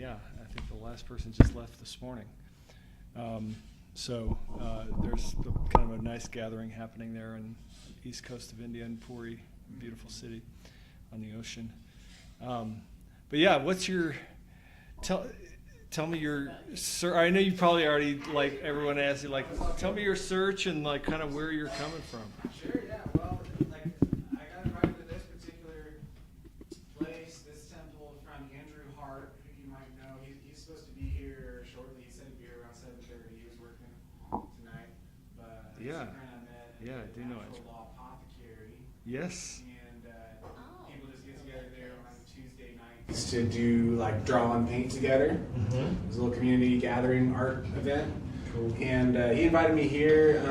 Yeah, I think the last person just left this morning. So there's kind of a nice gathering happening there in the east coast of India in Puri, beautiful city on the ocean. But yeah, what's your tell me your I know you probably already, like everyone asks you, like tell me your search and like kind of where you're coming from. Sure, yeah. Well, like I got invited to this particular place, this temple from Andrew Hart, who you might know. He's supposed to be here shortly. He said he'd be here around 7:30. He was working tonight, but Yeah. I met Yeah, I do know Natural Andrew. Law Apothecary. Yes. And people just get together there on Tuesday nights to do like draw and paint together. It was a little community gathering art event. Cool. And he invited me here.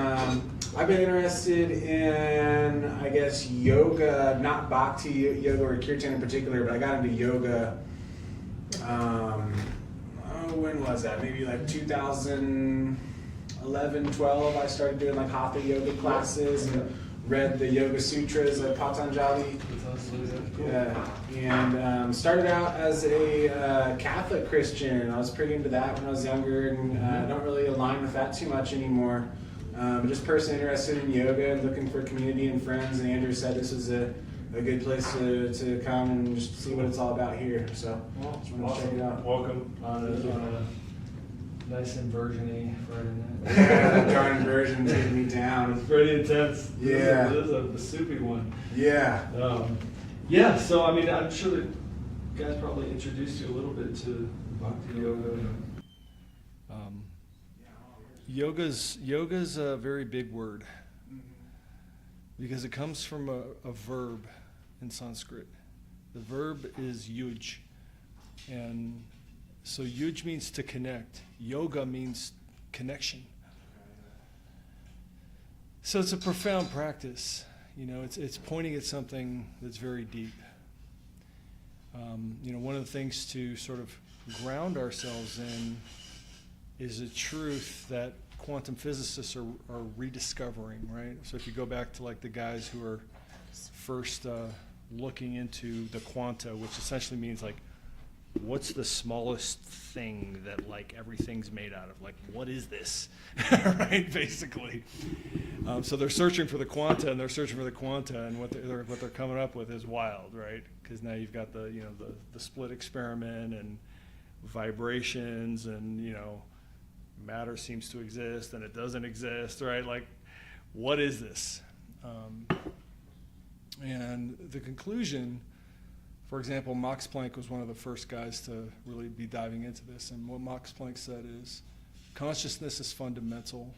I've been interested in, I guess, yoga, not bhakti yoga or kirtan in particular, but I got into yoga, when was that? Maybe like 2011, 12. I started doing like hatha yoga classes and read the Yoga Sutras of Patanjali. Yeah, and started out as a Catholic Christian. I was pretty into that when I was younger, and I don't really align with that too much anymore. Just personally interested in yoga and looking for community and friends, and Andrew said this was a good place to come and just see what it's all about here. So just want to check it out. Welcome on a nice inversion-y Friday night. Yeah, that darn inversion taking me down. It's pretty intense. Yeah. This is a soupy one. Yeah. Yeah, so I mean, I'm sure that guys probably introduced you a little bit to Bhakti Yoga. Yoga's a very big word because it comes from a verb in Sanskrit. The verb is yuj, and so yuj means to connect. Yoga means connection. So it's a profound practice. You know, it's pointing at something that's very deep. One of the things to sort of ground ourselves in is a truth that quantum physicists are rediscovering, right? So if you go back to like the guys who are first looking into the quanta, which essentially means like, what's the smallest thing that like everything's made out of? Like, what is this? Right, basically. So they're searching for the quanta, and what they're coming up with is wild, right? Because now you've got the split experiment and vibrations, and matter seems to exist and it doesn't exist, right? Like, what is this? And the conclusion, for example, Max Planck was one of the first guys to really be diving into this, and what Max Planck said is, consciousness is fundamental,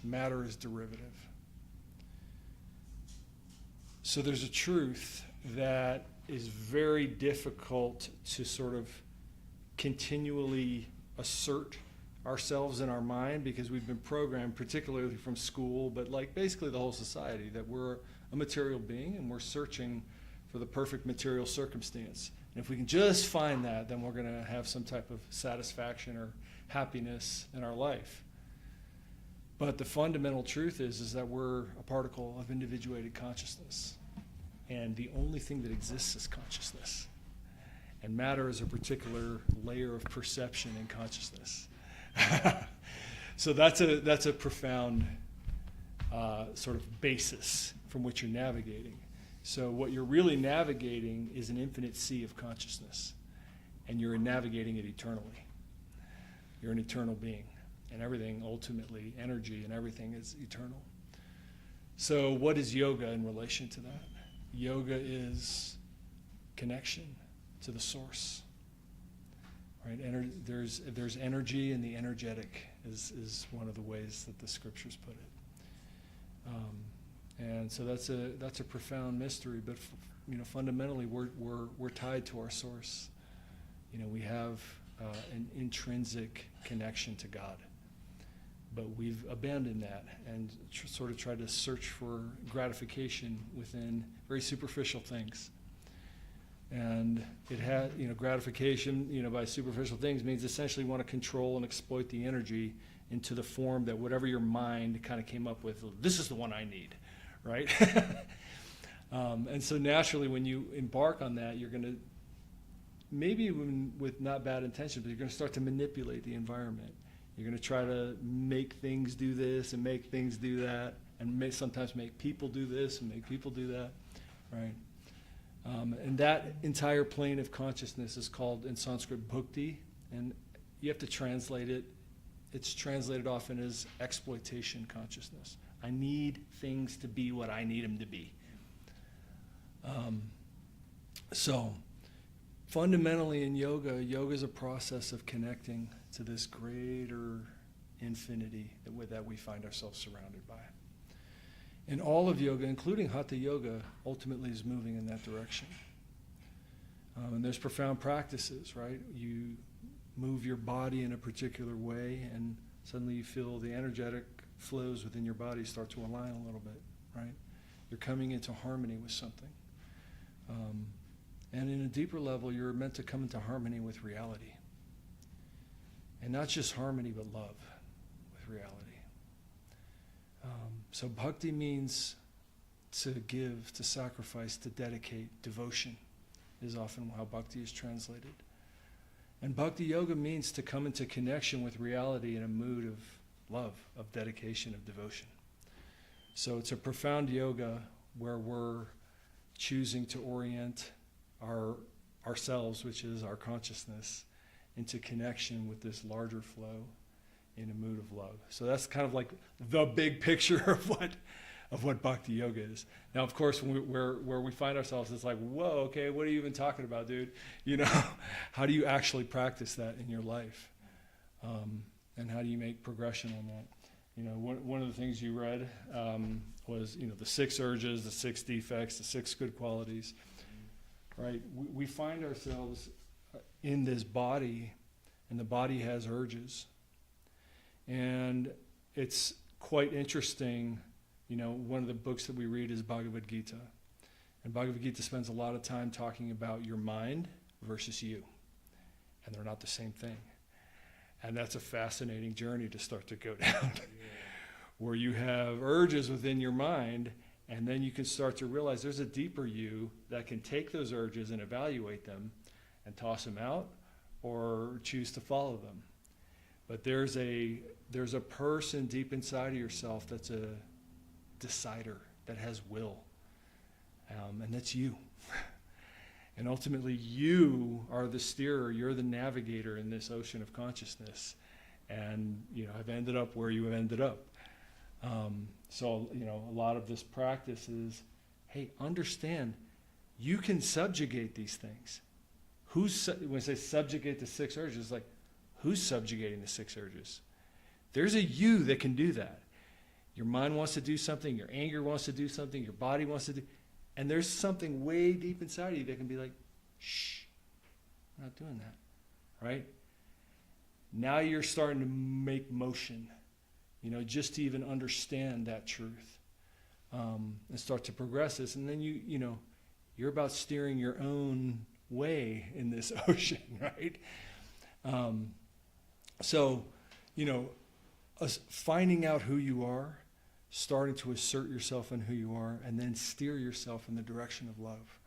matter is derivative. So there's a truth that is very difficult to sort of continually assert ourselves in our mind, because we've been programmed, particularly from school, but like basically the whole society, that we're a material being and we're searching for the perfect material circumstance. And if we can just find that, then we're going to have some type of satisfaction or happiness in our life. But the fundamental truth is that we're a particle of individuated consciousness. And the only thing that exists is consciousness. And matter is a particular layer of perception in consciousness. So that's a profound sort of basis from which you're navigating. So what you're really navigating is an infinite sea of consciousness, and you're navigating it eternally. You're an eternal being, and everything, ultimately, energy and everything is eternal. So what is yoga in relation to that? Yoga is connection to the source. Right? There's energy, and the energetic is one of the ways that the scriptures put it. And so that's a profound mystery. But fundamentally, we're tied to our source. We have an intrinsic connection to God, but we've abandoned that and sort of tried to search for gratification within very superficial things. And it had, gratification, by superficial things means essentially you want to control and exploit the energy into the form that whatever your mind kind of came up with, this is the one I need, right? And so naturally when you embark on that, you're going to maybe even with not bad intention, but you're going to start to manipulate the environment. You're going to try to make things do this and make things do that, and sometimes make people do this and make people do that, right? And that entire plane of consciousness is called in Sanskrit bhukti, and you have to translate it. It's translated often as exploitation consciousness. I need things to be what I need them to be. So fundamentally in yoga is a process of connecting to this greater infinity that we find ourselves surrounded by. And all of yoga, including Hatha yoga, ultimately is moving in that direction. And there's profound practices, right? You move your body in a particular way, and suddenly you feel the energetic flows within your body start to align a little bit, right? You're coming into harmony with something. And in a deeper level, you're meant to come into harmony with reality. And not just harmony, but love with reality. So bhakti means to give, to sacrifice, to dedicate. Devotion is often how bhakti is translated. And bhakti yoga means to come into connection with reality in a mood of love, of dedication, of devotion. So it's a profound yoga where we're choosing to orient ourselves, which is our consciousness, into connection with this larger flow in a mood of love. So that's kind of like the big picture of what bhakti yoga is. Now, of course, where we find ourselves, it's like, whoa, okay, what are you even talking about, dude? You know, how do you actually practice that in your life? And how do you make progression on that? You know, one of the things you read was, you know, the 6 urges, the 6 defects, the 6 good qualities, right? We find ourselves in this body, and the body has urges. And it's quite interesting, you know, one of the books that we read is Bhagavad Gita. And Bhagavad Gita spends a lot of time talking about your mind versus you. And they're not the same thing. And that's a fascinating journey to start to go down, where you have urges within your mind, and then you can start to realize there's a deeper you that can take those urges and evaluate them and toss them out or choose to follow them. But there's a person deep inside of yourself that's a decider, that has will, and that's you. And ultimately, you are the steerer, you're the navigator in this ocean of consciousness, and you know, have ended up where you have ended up. So you know, a lot of this practice is, hey, understand, you can subjugate these things. When I say subjugate the 6 urges, like, who's subjugating the 6 urges? There's a you that can do that. Your mind wants to do something, your anger wants to do something, your body wants to do, and there's something way deep inside of you that can be like, shh, I'm not doing that, right? Now you're starting to make motion, you know, just to even understand that truth, and start to progress this, and then you know, you're about steering your own way in this ocean, right? So, you know, finding out who you are, starting to assert yourself in who you are, and then steer yourself in the direction of love.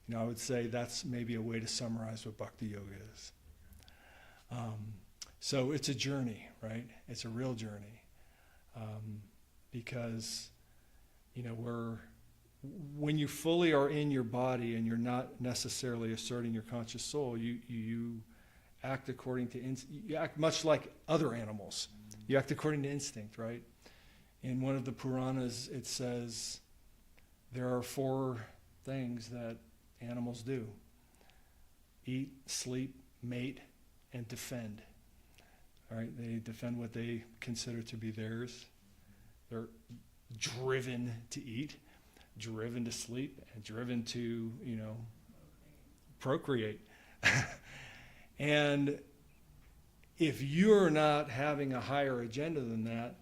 You know, I would say that's maybe a way to summarize what bhakti yoga is. So it's a journey, right? It's a real journey. Because, you know, when you fully are in your body and you're not necessarily asserting your conscious soul, you act according to you act much like other animals. You act according to instinct, right? In one of the Puranas, it says there are 4 things that animals do: eat, sleep, mate, and defend. All right, they defend what they consider to be theirs. They're driven to eat, driven to sleep, and driven to, you know, procreate. And if you're not having a higher agenda than that,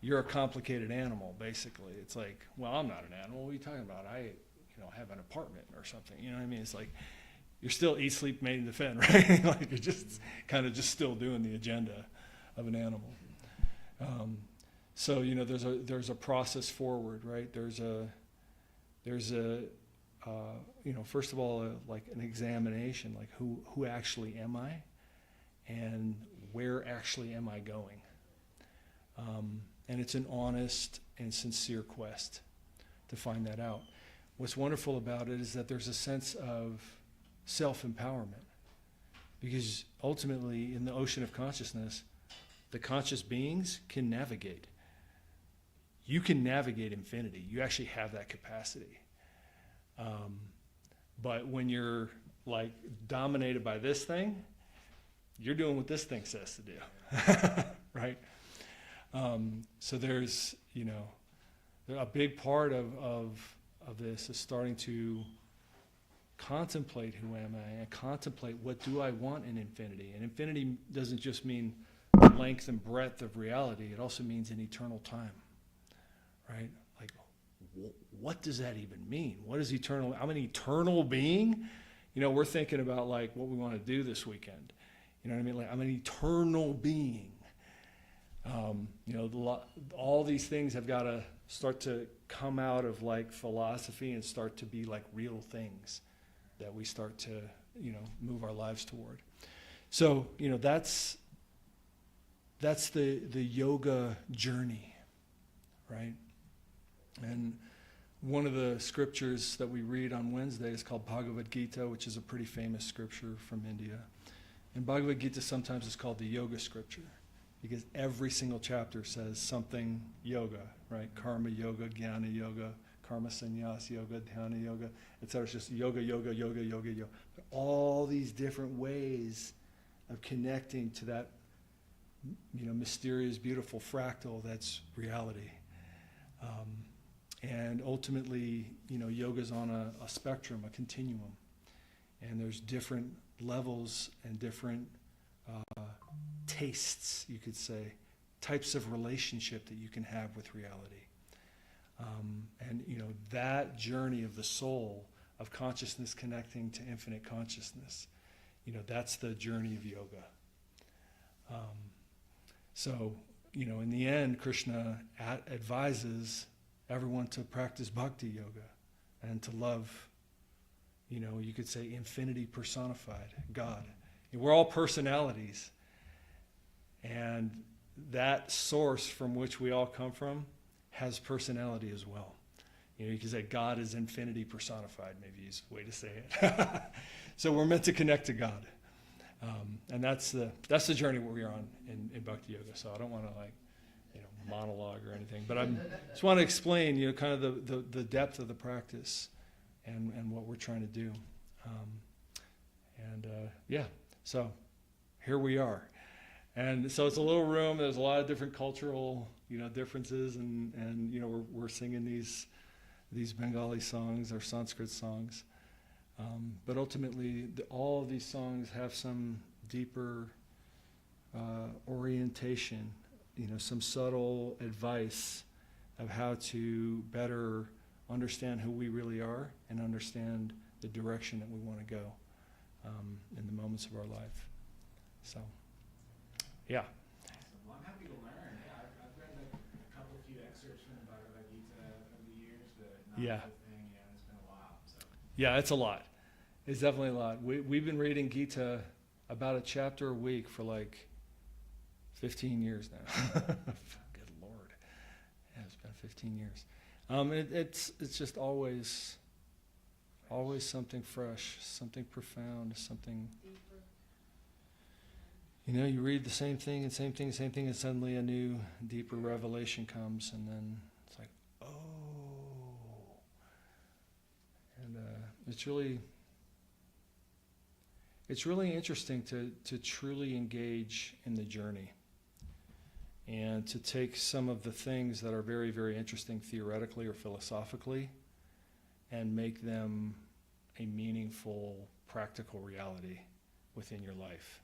you're a complicated animal, basically. It's like, well, I'm not an animal. What are you talking about? I, you know, have an apartment or something. You know what I mean? It's like, you're still eat, sleep, mate, and defend, right? Like, you're just kind of just still doing the agenda of an animal. So, you know, there's a process forward, right? There's a first of all, like an examination, like who actually am I, and where actually am I going? And it's an honest and sincere quest to find that out. What's wonderful about it is that there's a sense of self-empowerment, because ultimately in the ocean of consciousness, the conscious beings can navigate. You can navigate infinity. You actually have that capacity. But when you're like dominated by this thing, you're doing what this thing says to do, right? So there's, a big part of this is starting to contemplate who am I, and contemplate what do I want in infinity. And infinity doesn't just mean length and breadth of reality, it also means an eternal time, right? Like, what does that even mean? What is eternal? I'm an eternal being? We're thinking about like what we want to do this weekend. You know what I mean? Like, I'm an eternal being. All these things have got to start to come out of like philosophy and start to be like real things that we start to, move our lives toward. So, that's the yoga journey, right? And one of the scriptures that we read on Wednesday is called Bhagavad Gita, which is a pretty famous scripture from India. And Bhagavad Gita sometimes is called the yoga scripture, because every single chapter says something yoga, right? Karma yoga, jnana yoga, karma sannyas yoga, dhyana yoga, etc. It's just yoga, yoga, yoga, yoga, yoga. All these different ways of connecting to that, mysterious, beautiful fractal that's reality. And ultimately, yoga's on a spectrum, a continuum. And there's different levels and different tastes, you could say, types of relationship that you can have with reality. And that journey of the soul, of consciousness connecting to infinite consciousness, that's the journey of yoga. So, in the end, Krishna advises everyone to practice bhakti yoga and to love, you could say infinity personified, God. We're all personalities. And that source from which we all come from has personality as well. You could say God is infinity personified, maybe is a way to say it. So we're meant to connect to God. And that's the journey we are on in Bhakti Yoga. So I don't want to monologue or anything, but I just want to explain, kind of the depth of the practice and what we're trying to do. So here we are. And so it's a little room. There's a lot of different cultural, differences, and we're singing these Bengali songs or Sanskrit songs. But ultimately, all of these songs have some deeper orientation, some subtle advice of how to better understand who we really are and understand the direction that we want to go in the moments of our life. So, yeah. Awesome. Well, I'm happy to learn. Yeah, I've read a couple few excerpts from the Bhagavad Gita over the years, but not the whole thing. Yeah, it's been a while. So. Yeah, it's a lot. It's definitely a lot. We've been reading Gita about a chapter a week for like 15 years now. Good Lord. Yeah, it's been 15 years. It's just always something fresh, something profound, something deeper. You read the same thing, and suddenly a new, deeper revelation comes, and then it's like, oh. And it's really interesting to truly engage in the journey and to take some of the things that are very, very interesting theoretically or philosophically and make them a meaningful, practical reality within your life.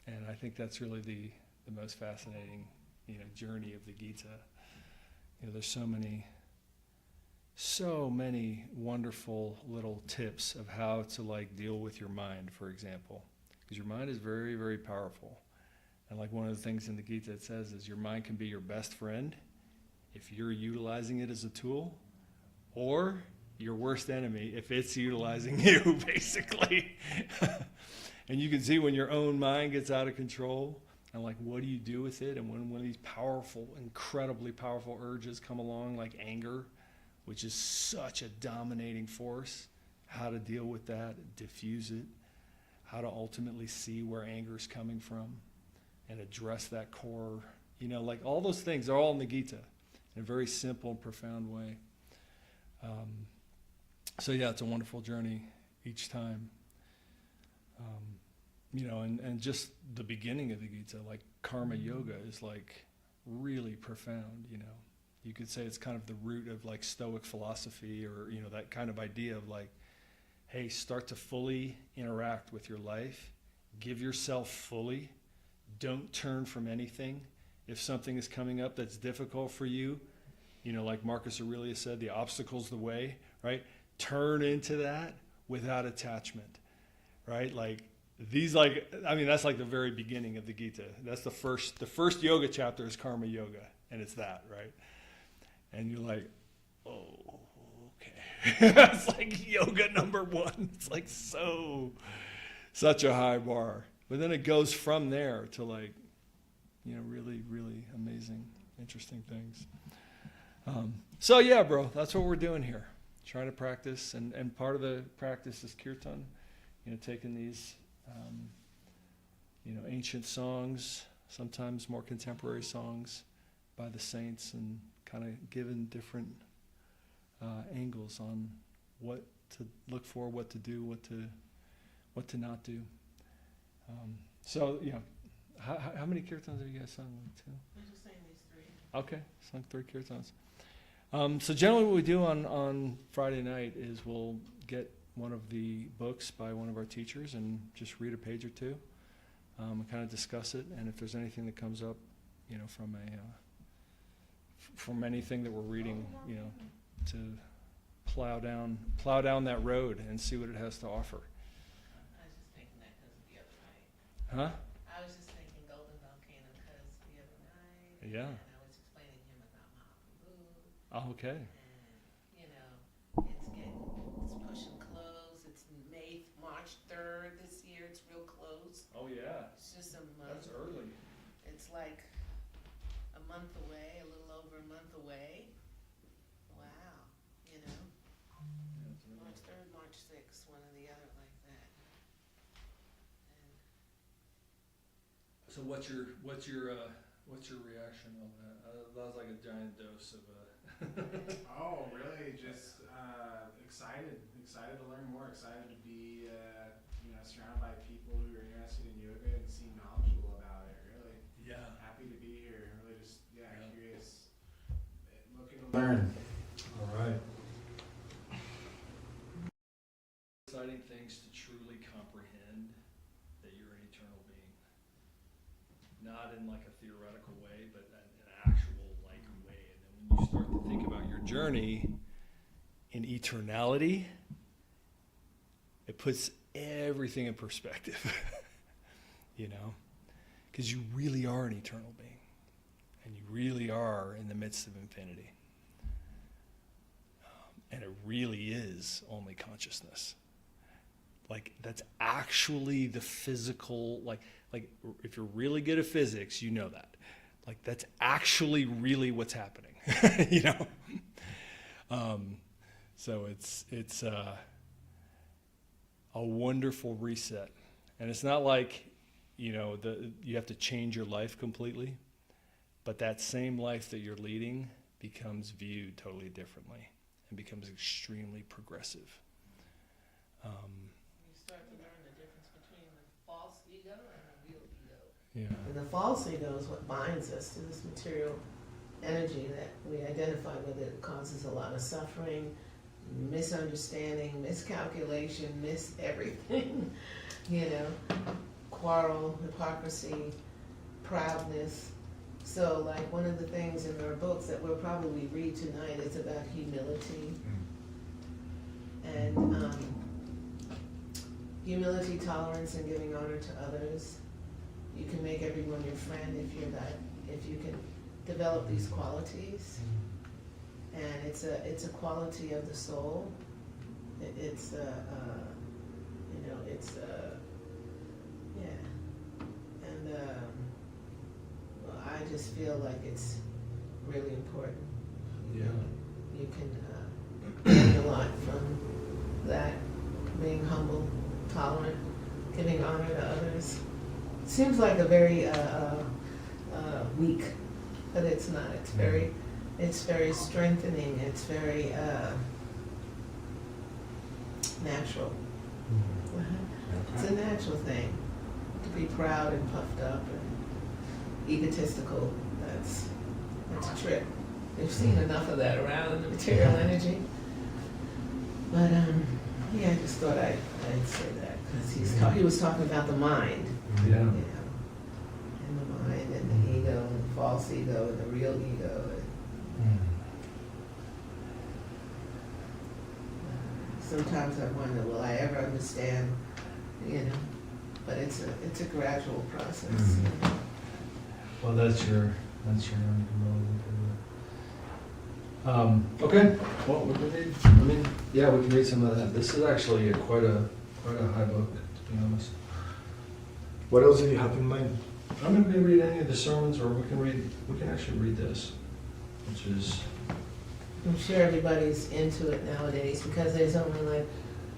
And I think that's really the most fascinating, journey of the Gita. There's so many wonderful little tips of how to deal with your mind, for example, because your mind is very, very powerful. And one of the things in the Gita it says is your mind can be your best friend if you're utilizing it as a tool, or your worst enemy if it's utilizing you, basically. And you can see when your own mind gets out of control, and like, what do you do with it? And when one of these powerful, incredibly powerful urges come along, like anger, which is such a dominating force, how to deal with that, diffuse it, how to ultimately see where anger is coming from and address that core, like all those things are all in the Gita in a very simple and profound way. So yeah, it's a wonderful journey each time. And just the beginning of the Gita, like karma yoga is like really profound, You could say it's kind of the root of like Stoic philosophy, or, that kind of idea of like, hey, start to fully interact with your life. Give yourself fully. Don't turn from anything. If something is coming up that's difficult for you, like Marcus Aurelius said, the obstacle's the way, right? Turn into that without attachment, right? That's like the very beginning of the Gita. That's the first yoga chapter is karma yoga, and it's that, right? And you're like, oh, okay. It's like yoga number one. It's like such a high bar. But then it goes from there to like, really, really amazing, interesting things. So yeah, bro, that's what we're doing here. Trying to practice, and part of the practice is kirtan, taking these, ancient songs, sometimes more contemporary songs by the saints, and kind of giving different angles on what to look for, what to do, what to not do. How many kirtans have you guys sung? Like 2? I'm just saying these 3. Okay, sung 3 kirtans. So generally what we do on Friday night is we'll get one of the books by one of our teachers and just read a page or 2, and kind of discuss it. And if there's anything that comes up, from anything that we're reading, to plow down that road and see what it has to offer. I was just thinking that because the other night. Huh? I was just thinking Golden Volcano because the other night. Yeah. And I was explaining him about Mahaprabhu. Oh, okay. And, it's pushing close. It's March 3rd this year. It's real close. Oh, yeah. It's just a month. That's early. It's like a month away, a little over a month away. Wow. March 3rd, March 6th, one or the other like that. And So what's your reaction on that? That was like a giant dose of Oh, really? Just excited to learn more. Excited to be, surrounded by people who are interested in yoga and seem knowledgeable about it. Really. Yeah. Happy to be here. Really, just curious, looking to learn. All right. Exciting things to truly comprehend that you're an eternal being, not in like a theoretical way, but in an actual like way. And then when you start to think about your journey in eternality, it puts everything in perspective, because you really are an eternal being, and you really are in the midst of infinity, and it really is only consciousness. Like that's actually the physical, like if you're really good at physics, you know that. Like that's actually really what's happening, So it's a wonderful reset, and it's not like you have to change your life completely, but that same life that you're leading becomes viewed totally differently and becomes extremely progressive. you start to learn the difference between the false ego and the real ego. Yeah. And the false ego is what binds us to this material energy that we identify with. It causes a lot of suffering, misunderstanding, miscalculation, miss everything, quarrel, hypocrisy, proudness. So like one of the things in our books that we'll probably read tonight is about humility. And humility, tolerance, and giving honor to others. You can make everyone your friend if you can develop these qualities. And it's a quality of the soul. It's you know, it's yeah, and well, I just feel like it's really important. Yeah. You can gain a lot from that, being humble, tolerant, giving honor to others. Seems like a very weak, but it's not. It's very strengthening. It's very natural. It's a natural thing to be proud and puffed up and egotistical. That's a trip. We've seen enough of that around in the material energy. But yeah, I just thought I'd say that because he was talking about the mind. Yeah. You know, and the mind and the ego and the false ego and the real ego. Sometimes I wonder, will I ever understand? You know, but it's a gradual process. You know? Well, that's your okay. Well, we can read. I mean, yeah, we can read some of that. This is actually quite a high book, to be honest. What else do you have in mind? I'm not going to read any of the sermons, or we can actually read this, which is. I'm sure everybody's into it nowadays because there's only like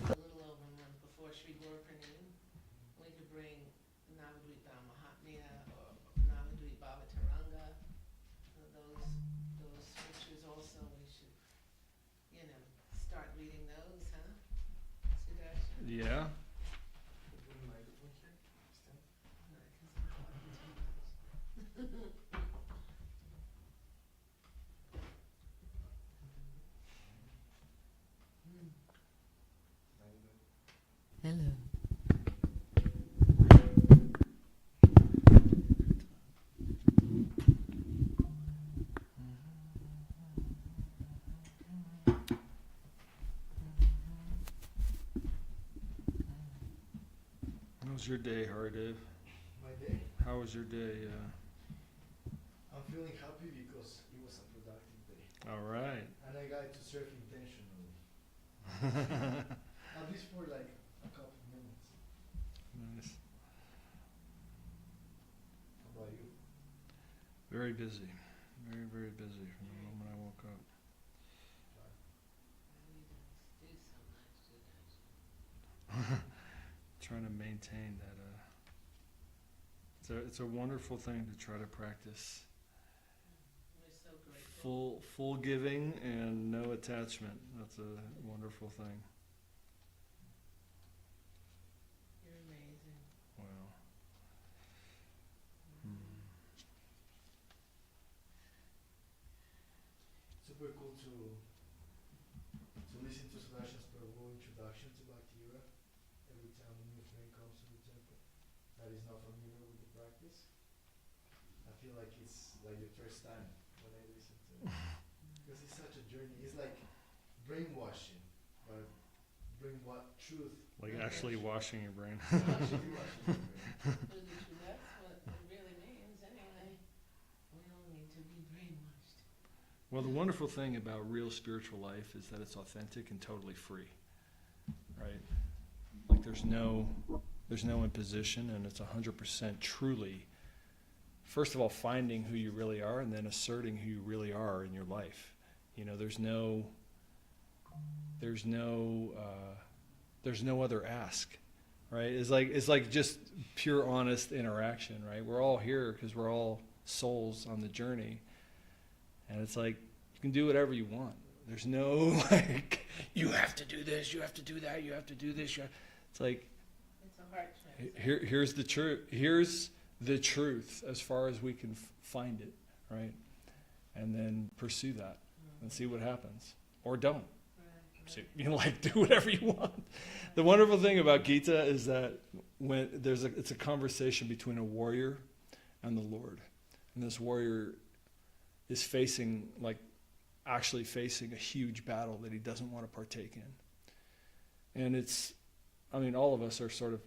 A little over a month before Sri Gurupurnima, we could bring Navadvip Mahatmya or Navadvip Bhavataranga. Those scriptures also, we should, you know, start reading those, huh? Sudarshan? Yeah. Hello. How was your day, Haridev? My day? How was your day? I'm feeling happy because it was a productive day. All right. And I got to surf intentionally. At least for like a couple of minutes. Nice. How about you? Very busy. Very, very busy from the moment I woke up. We don't do so much, Sudarshan. Trying to maintain that. It's a wonderful thing to try to practice We're so grateful. full giving and no attachment. That's a wonderful thing. You're amazing. Wow. Super cool to listen to Sudarshan's Prabhu introduction to Bhakti Yoga every time a new friend comes to the temple that is not familiar with the practice. I feel like it's like the first time when I listen to it. Because it's such a journey. It's like brainwashing, but truth. Like actually washing your brain. Actually washing your brain. That's what it really means anyway. We all need to be brainwashed. Well, the wonderful thing about real spiritual life is that it's authentic and totally free, right? Like there's no imposition, and it's 100% truly, first of all, finding who you really are, and then asserting who you really are in your life. You know, there's no other ask, right? It's like just pure honest interaction, right? We're all here because we're all souls on the journey. And it's like, you can do whatever you want. There's no like, you have to do this, you have to do that, you have to do this. It's like, It's a heart transplant. here's the truth. Here's the truth as far as we can find it, right? And then pursue that and see what happens. Or don't. Right. So, you know, like do whatever you want. The wonderful thing about Gita is that when it's a conversation between a warrior and the Lord. And this warrior is actually facing a huge battle that he doesn't want to partake in. And all of us are sort of,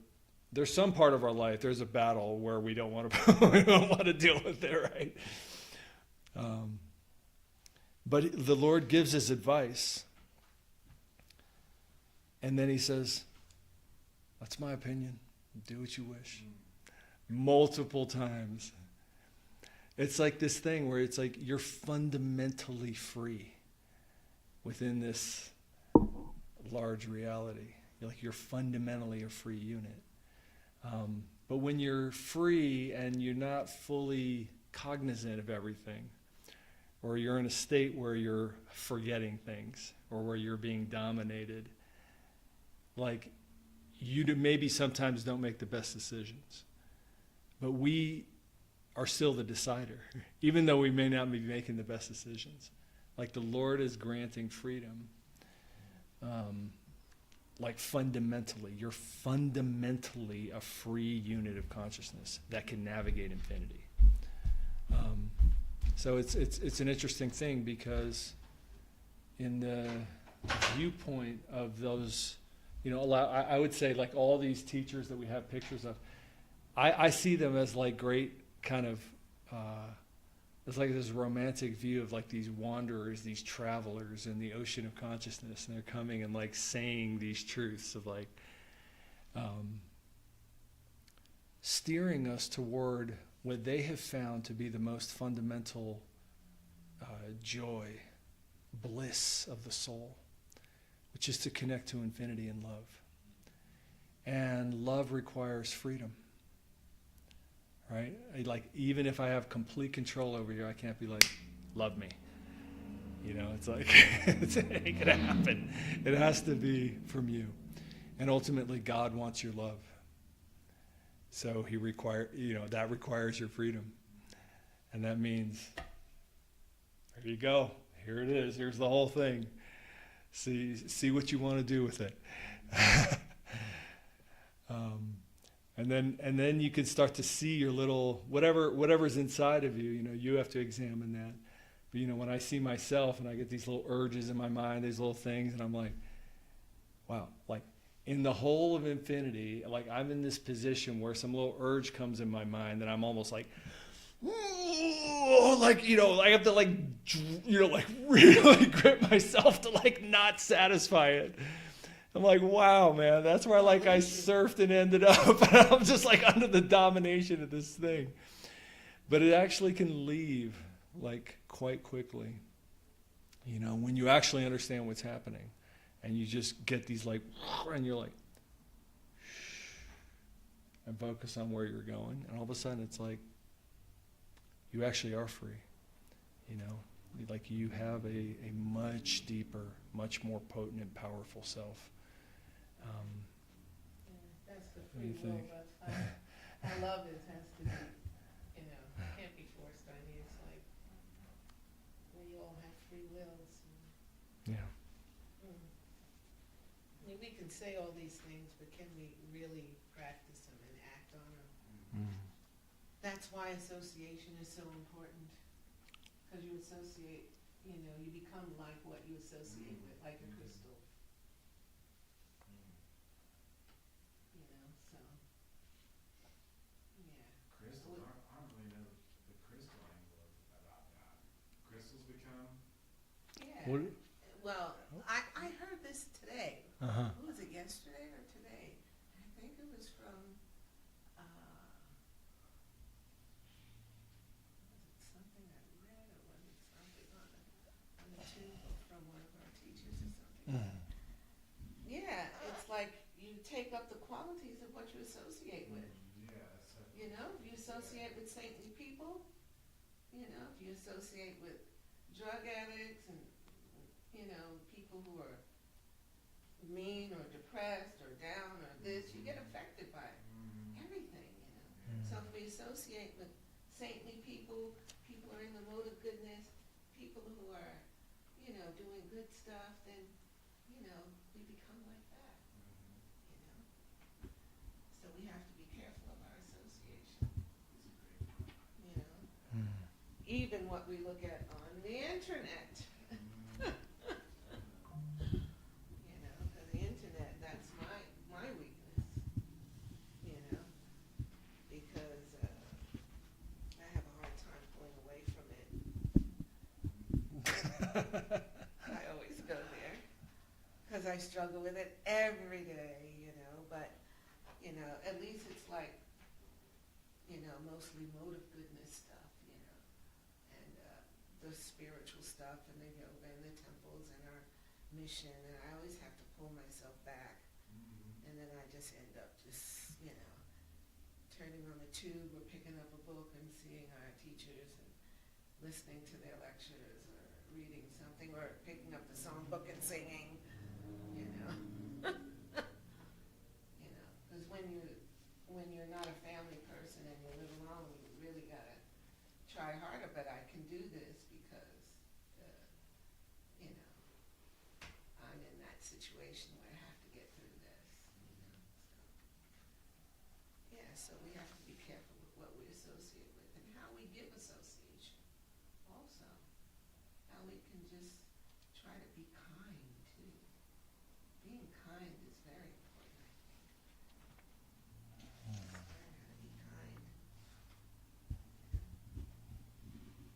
there's some part of our life, there's a battle where we don't want to deal with it, right? But the Lord gives his advice. And then he says, that's my opinion. Do what you wish. Multiple times. It's like this thing where it's like you're fundamentally free within this large reality. You're fundamentally a free unit. But when you're free and you're not fully cognizant of everything, or you're in a state where you're forgetting things, or where you're being dominated, like you maybe sometimes don't make the best decisions. But we are still the decider, even though we may not be making the best decisions. Like the Lord is granting freedom. Like fundamentally, you're fundamentally a free unit of consciousness that can navigate infinity. So it's an interesting thing, because in the viewpoint of those, I would say like all these teachers that we have pictures of, I see them as like great kind of, it's like this romantic view of like these wanderers, these travelers in the ocean of consciousness, and they're coming and like saying these truths of like steering us toward what they have found to be the most fundamental joy, bliss of the soul, which is to connect to infinity in love. And love requires freedom. Right? Like, even if I have complete control over you, I can't be like, love me. It's like, it ain't gonna happen. It has to be from you. And ultimately, God wants your love. So that requires your freedom. And that means, there you go. Here it is. Here's the whole thing. See what you want to do with it. And then you can start to see your little, whatever's inside of you, you have to examine that. But when I see myself and I get these little urges in my mind, these little things, and I'm like, wow, like in the whole of infinity, like I'm in this position where some little urge comes in my mind that I'm almost like, I have to like really grip myself to like not satisfy it. I'm like, wow, man, that's where I surfed and ended up. And I'm just like under the domination of this thing. But it actually can leave like quite quickly, when you actually understand what's happening. And you just get these like, and you're like, and focus on where you're going. And all of a sudden it's like, you actually are free. Like you have a much deeper, much more potent and powerful self. That's the What do you free will, think? but I love it has to be, can't be forced on you. It's like we all have free wills. Yeah. I mean, we can say all these things, but can we really practice them and act on them? That's why association is so important. Because you associate, you become like what you associate with, like a crystal. So, yeah. Crystals, I don't really know the crystal angle about that. Crystals become? Yeah. What? Well, I heard this today. Uh-huh. Who was it, yesterday or today? I think it was from, was it something I read, or was it something on the tube from one of our teachers or something? Yeah, it's like you take up the qualities of what you associate with. If you associate with saintly people, if you associate with drug addicts and, people who are mean or depressed or down or this, you get affected by everything, So if we associate with saintly people, people who are in the mode of goodness, people who are, doing good stuff, then, we become like that, So we have to be careful of our association, Even what we look at on the internet. Because the internet, that's my weakness, because I have a hard time pulling away from it. I always go there, because I struggle with it every day, but, at least it's like, mostly mode of goodness stuff, and the spiritual stuff and the yoga and the temples and our mission, and I always have to pull myself back, and then I just end up turning on the tube or picking up a book and seeing our teachers and listening to their lectures or reading something or picking up the songbook and singing, because when you're not a family person and you live alone, you really gotta try harder, but I can do this because, I'm in that situation where I have to get through this, so we have to be careful with what we associate with and how we give association also. How we can just try to be kind too. Being kind is very important, I think. Just learn how to be kind.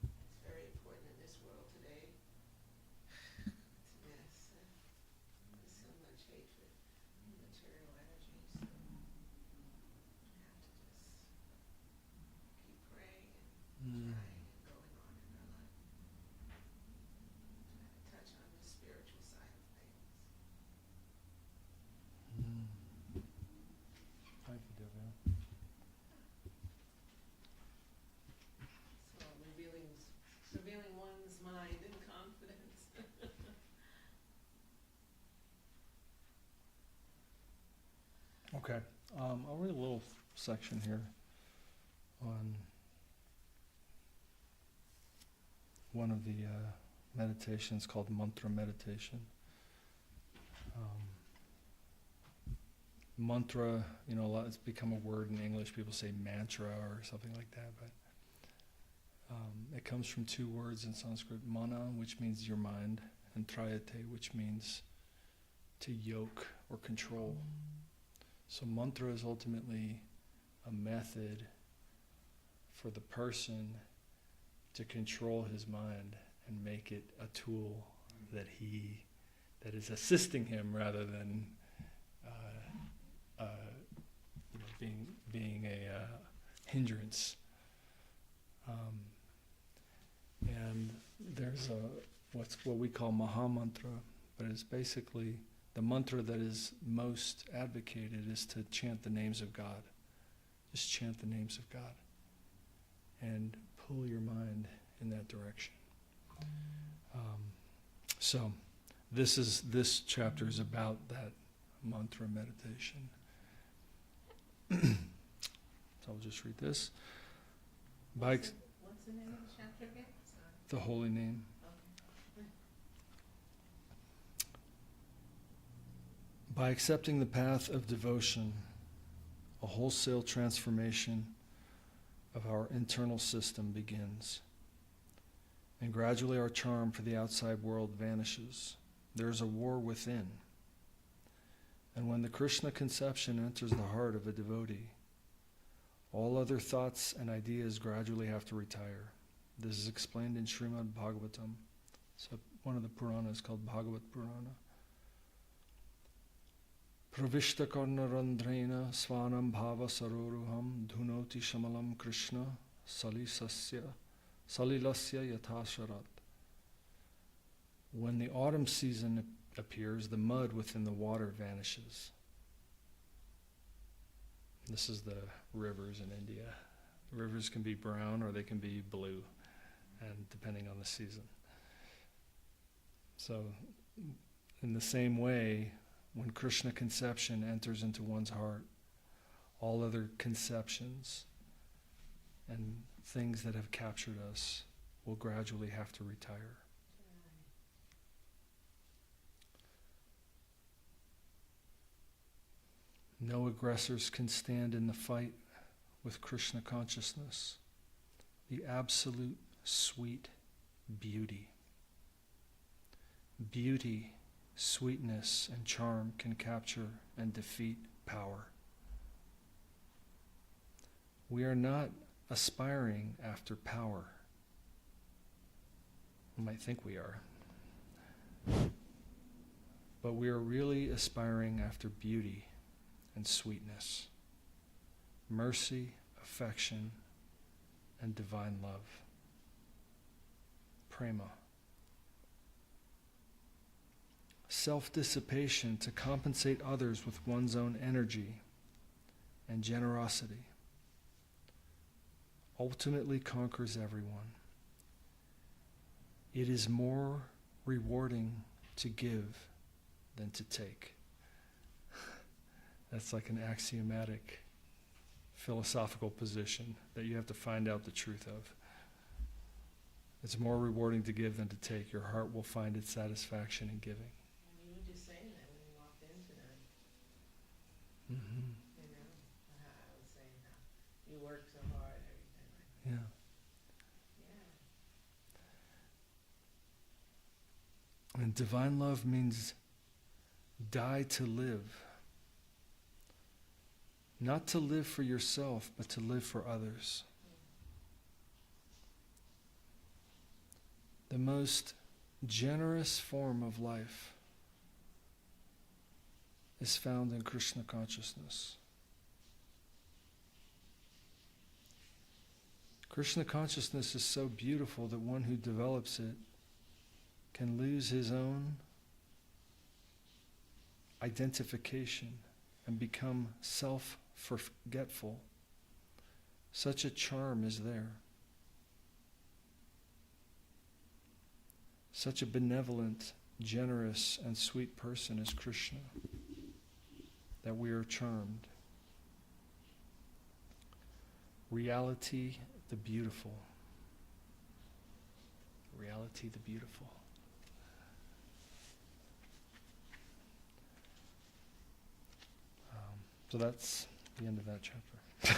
It's very important in this world today. It's a mess. There's so much hatred and material energy, so we have to just keep praying and trying and going on in our life. Try to touch on the spiritual side of things. Thank you, Debbie. So revealing one's mind and confidence. Okay, I'll read a little section here on one of the meditations called mantra meditation. Mantra, a lot, it's become a word in English. People say mantra or something like that, but it comes from two words in Sanskrit: mana, which means your mind, and trayate, which means to yoke or control. So mantra is ultimately a method for the person to control his mind and make it a tool that is assisting him rather than being a hindrance. And there's what we call Maha Mantra, but it's basically the mantra that is most advocated is to chant the names of God. Just chant the names of God and pull your mind in that direction. So this chapter is about that mantra meditation. So I'll just read this. What's the name of the chapter again? Sorry. The holy name. Okay. By accepting the path of devotion, a wholesale transformation of our internal system begins. And gradually our charm for the outside world vanishes. There is a war within. And when the Krishna conception enters the heart of a devotee, all other thoughts and ideas gradually have to retire. This is explained in Srimad Bhagavatam. So one of the Puranas called Bhagavat Purana. Pravishta karnarandhrena svanam bhava saroruham dhunoti shamalam Krishna salilasya yathasharat. When the autumn season appears, the mud within the water vanishes. This is the rivers in India. The rivers can be brown or they can be blue, and depending on the season. So, in the same way, when Krishna conception enters into one's heart, all other conceptions and things that have captured us will gradually have to retire. No aggressors can stand in the fight with Krishna consciousness, the absolute sweet beauty. Beauty, sweetness, and charm can capture and defeat power. We are not aspiring after power. We might think we are. but we are really aspiring after beauty and sweetness, mercy, affection, and divine love. Prema. Self-dissipation to compensate others with one's own energy and generosity ultimately conquers everyone. It is more rewarding to give than to take. That's like an axiomatic philosophical position that you have to find out the truth of. It's more rewarding to give than to take. Your heart will find its satisfaction in giving. And you were just saying that when you walked in tonight, Mm-hmm. you know, how I was saying how you work so hard, everything like Yeah. yeah. And divine love means die to live. Not to live for yourself, but to live for others. The most generous form of life is found in Krishna consciousness. Krishna consciousness is so beautiful that one who develops it can lose his own identification and become self-forgetful. Such a charm is there. Such a benevolent, generous, and sweet person is Krishna that we are charmed. Reality, the beautiful. Reality, the beautiful. So that's the end of that chapter.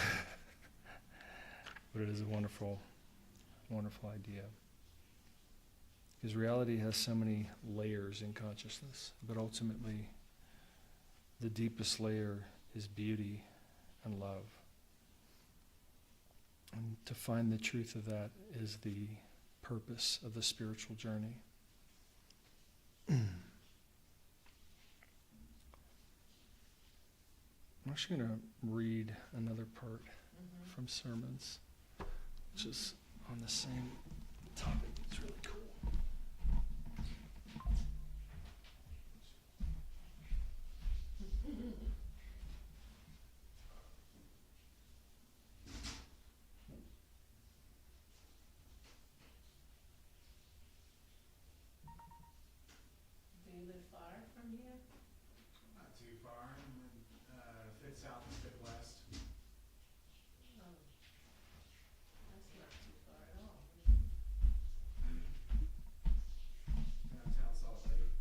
But it is a wonderful, wonderful idea. Because reality has so many layers in consciousness, but ultimately the deepest layer is beauty and love. And to find the truth of that is the purpose of the spiritual journey. I'm actually going to read another part from sermons, which is on the same topic. It's really cool. Do you live far from here? Not too far. Fit south and fit west. Oh, that's not too far at all. Downtown Salt Lake.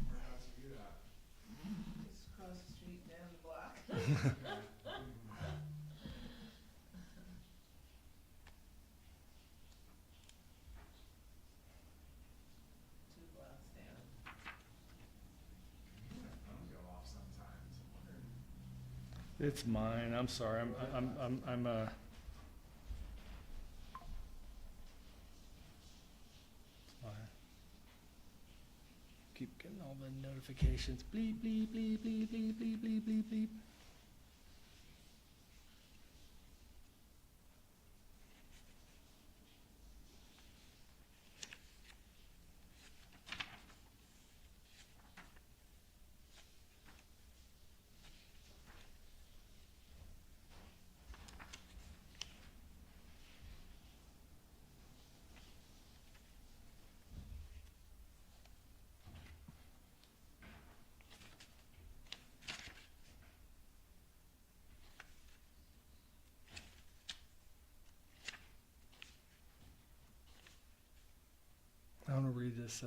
Whereabouts are you at? Just across the street, down the block. Two blocks down. My phone go off sometimes. I'm wondering. It's mine. I'm sorry. I'm Fine. Keep getting all the notifications. Bleep, bleep, bleep, bleep, bleep, bleep, bleep, bleep, bleep. I want to read this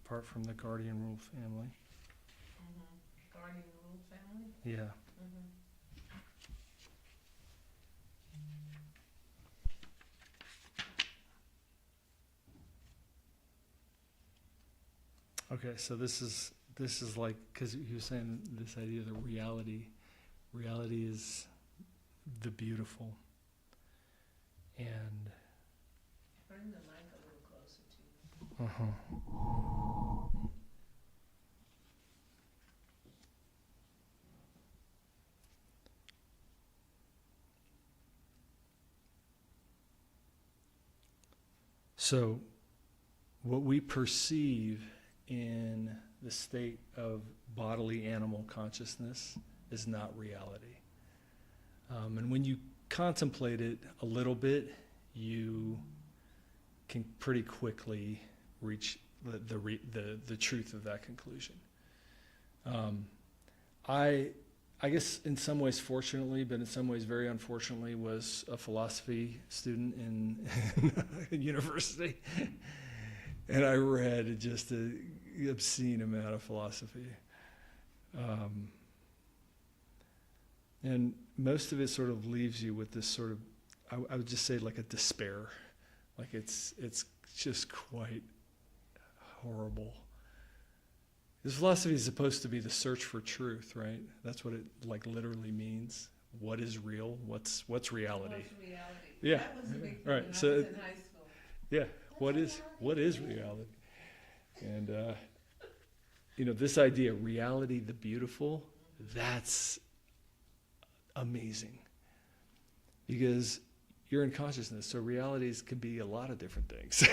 part from the Guardian Rule family. Guardian Rule family? Yeah. Okay, so this is like, because he was saying this idea that reality is the beautiful, and Bring the mic a little closer to you. Uh-huh. So, what we perceive in the state of bodily animal consciousness is not reality. And when you contemplate it a little bit, you can pretty quickly reach the truth of that conclusion. I guess in some ways fortunately, but in some ways very unfortunately, was a philosophy student in university. And I read just an obscene amount of philosophy. And most of it sort of leaves you with this sort of, I would just say like a despair. Like it's just quite horrible. Because philosophy is supposed to be the search for truth, right? That's what it like literally means. What is real? What's reality? What's reality? Yeah. That was a big thing Right. when So I was in high school. yeah, what is reality? And this idea, reality, the beautiful, that's amazing. Because you're in consciousness, so realities can be a lot of different things.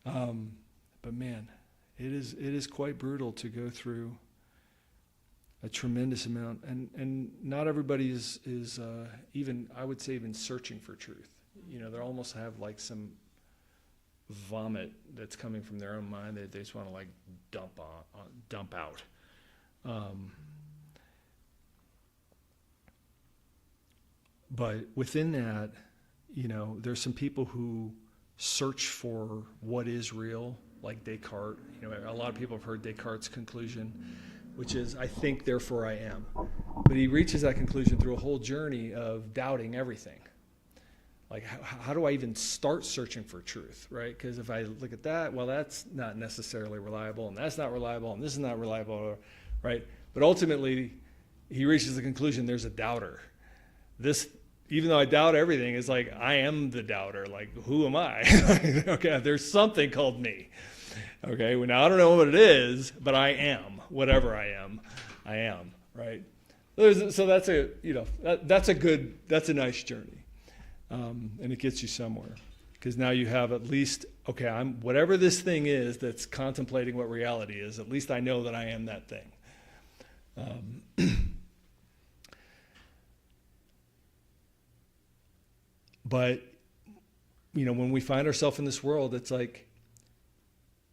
But man, it is quite brutal to go through a tremendous amount, and not everybody is even, I would say, even searching for truth. They almost have like some vomit that's coming from their own mind that they just want to like dump out. But within that, there's some people who search for what is real, like Descartes. A lot of people have heard Descartes' conclusion, which is, I think, therefore I am. But he reaches that conclusion through a whole journey of doubting everything. Like, how do I even start searching for truth, right? Because if I look at that, well, that's not necessarily reliable, and that's not reliable, and this is not reliable, right? But ultimately, he reaches the conclusion there's a doubter. This, even though I doubt everything, is like, I am the doubter. Like, who am I? Okay, there's something called me. Okay, well, now I don't know what it is, but I am. Whatever I am, right? So that's a nice journey. And it gets you somewhere. Because now you have at least, okay, I'm whatever this thing is that's contemplating what reality is, at least I know that I am that thing. But, when we find ourselves in this world, it's like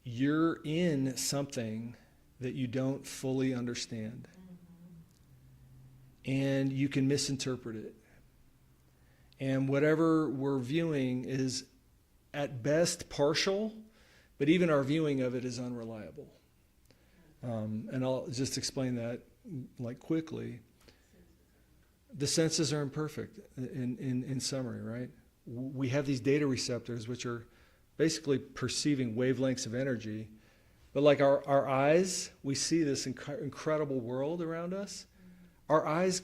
you're in something that you don't fully understand. And you can misinterpret it. And whatever we're viewing is at best partial, but even our viewing of it is unreliable. And I'll just explain that like quickly. The senses are imperfect in summary, right? We have these data receptors which are basically perceiving wavelengths of energy. But like our eyes, we see this incredible world around us. Our eyes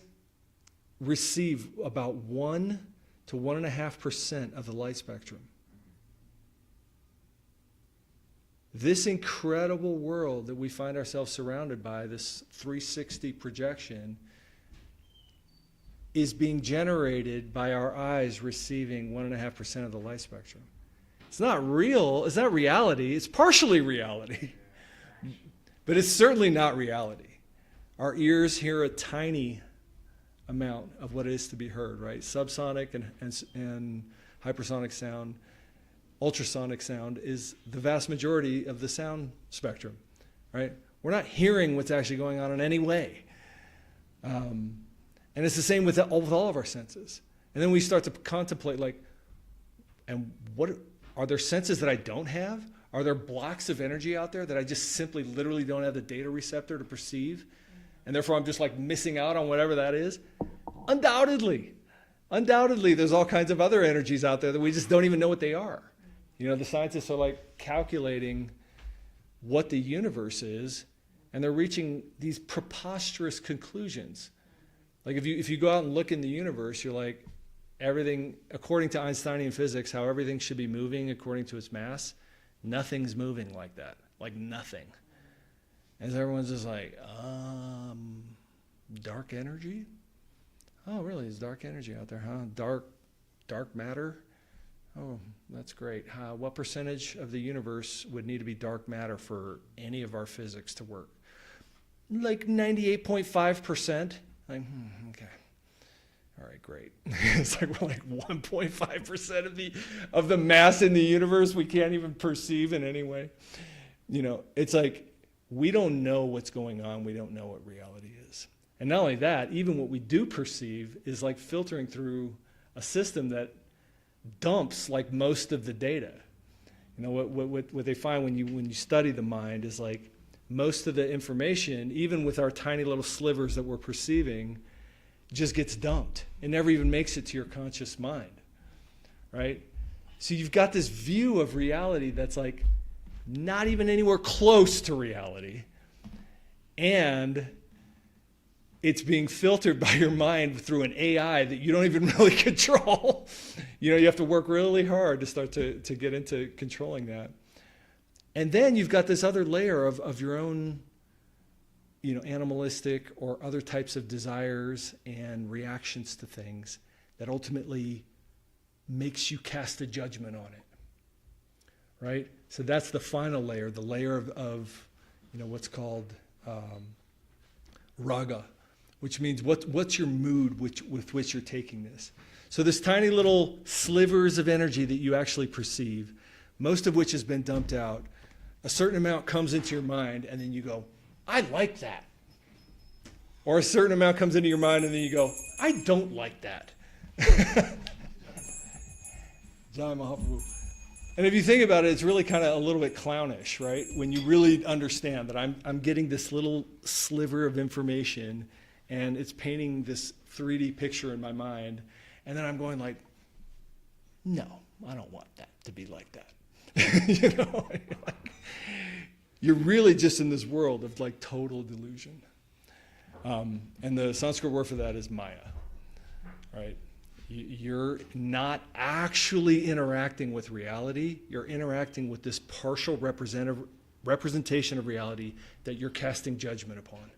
receive about 1 to 1.5% of the light spectrum. This incredible world that we find ourselves surrounded by, this 360 projection, is being generated by our eyes receiving 1.5% of the light spectrum. It's not real, it's not reality, it's partially reality. But it's certainly not reality. Our ears hear a tiny amount of what it is to be heard, right? Subsonic and hypersonic sound, ultrasonic sound is the vast majority of the sound spectrum, right? We're not hearing what's actually going on in any way. And it's the same with all of our senses. And then we start to contemplate, like, and what are there senses that I don't have? Are there blocks of energy out there that I just simply literally don't have the data receptor to perceive? And therefore I'm just like missing out on whatever that is? Undoubtedly. Undoubtedly, there's all kinds of other energies out there that we just don't even know what they are. The scientists are like calculating what the universe is, and they're reaching these preposterous conclusions. Like if you go out and look in the universe, you're like, everything, according to Einsteinian physics, how everything should be moving according to its mass, nothing's moving like that. Like nothing. And so everyone's just like, dark energy? Oh, really? There's dark energy out there, huh? Dark matter? Oh, that's great. What percentage of the universe would need to be dark matter for any of our physics to work? Like 98.5%. Like, okay. All right, great. It's like we're like 1.5% of the mass in the universe we can't even perceive in any way. You know, it's like we don't know what's going on. We don't know what reality is. And not only that, even what we do perceive is like filtering through a system that dumps like most of the data. You know, what they find when you study the mind is like most of the information, even with our tiny little slivers that we're perceiving, just gets dumped. It never even makes it to your conscious mind, right? So you've got this view of reality that's like not even anywhere close to reality, and it's being filtered by your mind through an AI that you don't even really control. You know, you have to work really hard to start to get into controlling that. And then you've got this other layer of your own, you know, animalistic or other types of desires and reactions to things that ultimately makes you cast a judgment on it, right? So that's the final layer, the layer of you know, what's called raga, which means what's your mood with which you're taking this. So this tiny little slivers of energy that you actually perceive, most of which has been dumped out, a certain amount comes into your mind, and then you go, I like that. Or a certain amount comes into your mind, and then you go, I don't like that. Jaya Mahaprabhu. And if you think about it, it's really kind of a little bit clownish, right? When you really understand that I'm getting this little sliver of information, and it's painting this 3D picture in my mind, and then I'm going like, no, I don't want that to be like that. You know, like, you're really just in this world of like total delusion. And the Sanskrit word for that is Maya, right? You're not actually interacting with reality. You're interacting with this partial representation of reality that you're casting judgment upon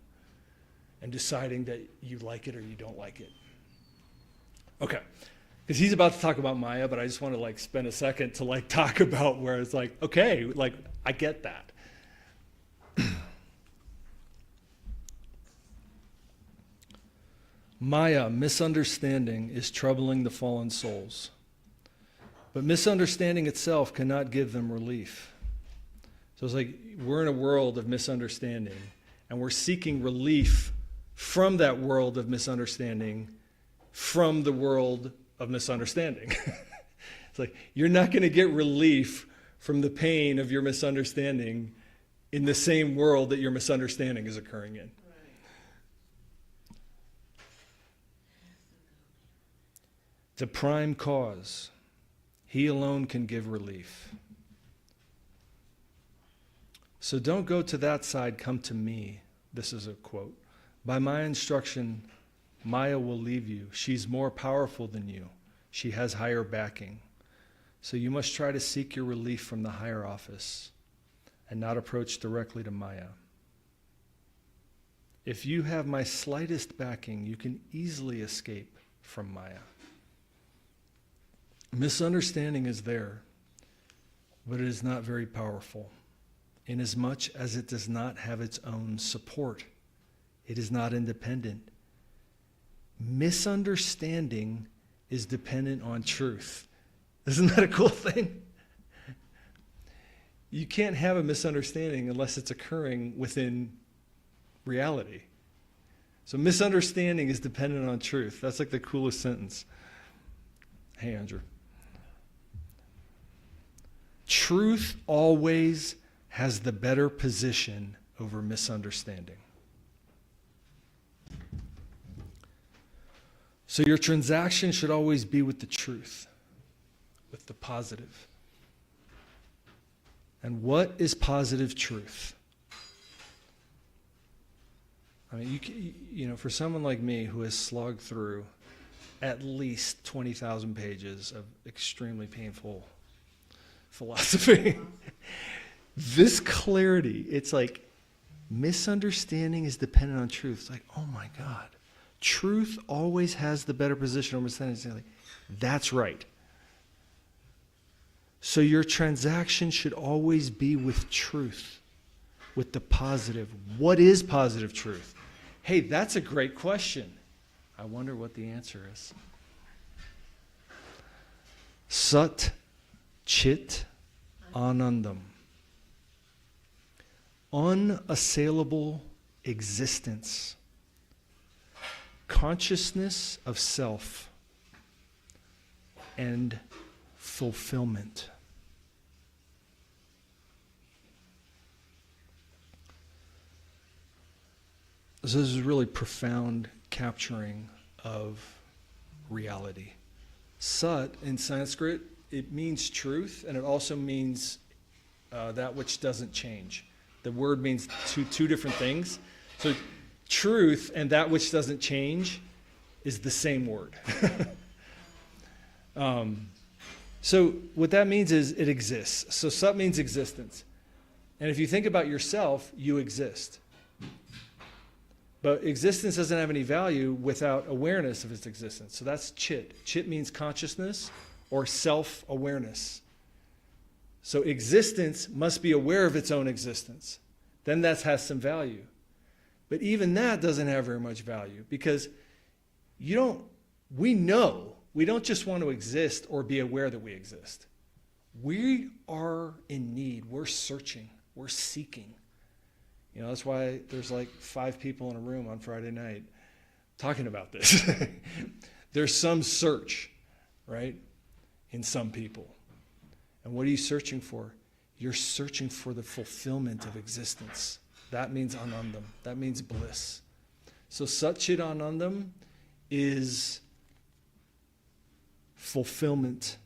and deciding that you like it or you don't like it. Okay. Because he's about to talk about Maya, but I just want to like spend a second to like talk about where it's like, okay, like I get that. Maya, misunderstanding, is troubling the fallen souls. But misunderstanding itself cannot give them relief. So it's like we're in a world of misunderstanding, and we're seeking relief from that world of misunderstanding, from the world of misunderstanding. It's like you're not going to get relief from the pain of your misunderstanding in the same world that your misunderstanding is occurring in. The prime cause, he alone can give relief. So don't go to that side, come to me. This is a quote. By my instruction, Maya will leave you. She's more powerful than you. She has higher backing. So you must try to seek your relief from the higher office and not approach directly to Maya. If you have my slightest backing, you can easily escape from Maya. Misunderstanding is there, but it is not very powerful, inasmuch as it does not have its own support. It is not independent. Misunderstanding is dependent on truth. Isn't that a cool thing? You can't have a misunderstanding unless it's occurring within reality. So misunderstanding is dependent on truth. That's like the coolest sentence. Hey, Andrew. Truth always has the better position over misunderstanding. So your transaction should always be with the truth, with the positive. And what is positive truth? I mean, you know, for someone like me who has slogged through at least 20,000 pages of extremely painful philosophy. This clarity, it's like misunderstanding is dependent on truth. It's like, oh my God, truth always has the better position over misunderstanding. That's right. So your transaction should always be with truth, with the positive. What is positive truth? Hey, that's a great question. I wonder what the answer is. Sat Chit Anandam. Unassailable existence. Consciousness of self and fulfillment. So this is a really profound capturing of reality. Sat in Sanskrit, it means truth, and it also means that which doesn't change. The word means two different things. So truth and that which doesn't change is the same word. So what that means is it exists. So Sat means existence. And if you think about yourself, you exist. But existence doesn't have any value without awareness of its existence. So that's Chit. Chit means consciousness or self-awareness. So existence must be aware of its own existence. Then that has some value. But even that doesn't have very much value because we don't just want to exist or be aware that we exist. We are in need. We're searching. We're seeking. You know, that's why there's like 5 people in a room on Friday night talking about this. There's some search, right, in some people. And what are you searching for? You're searching for the fulfillment of existence. That means anandam. That means bliss. So Sat Chit Anandam is fulfillment.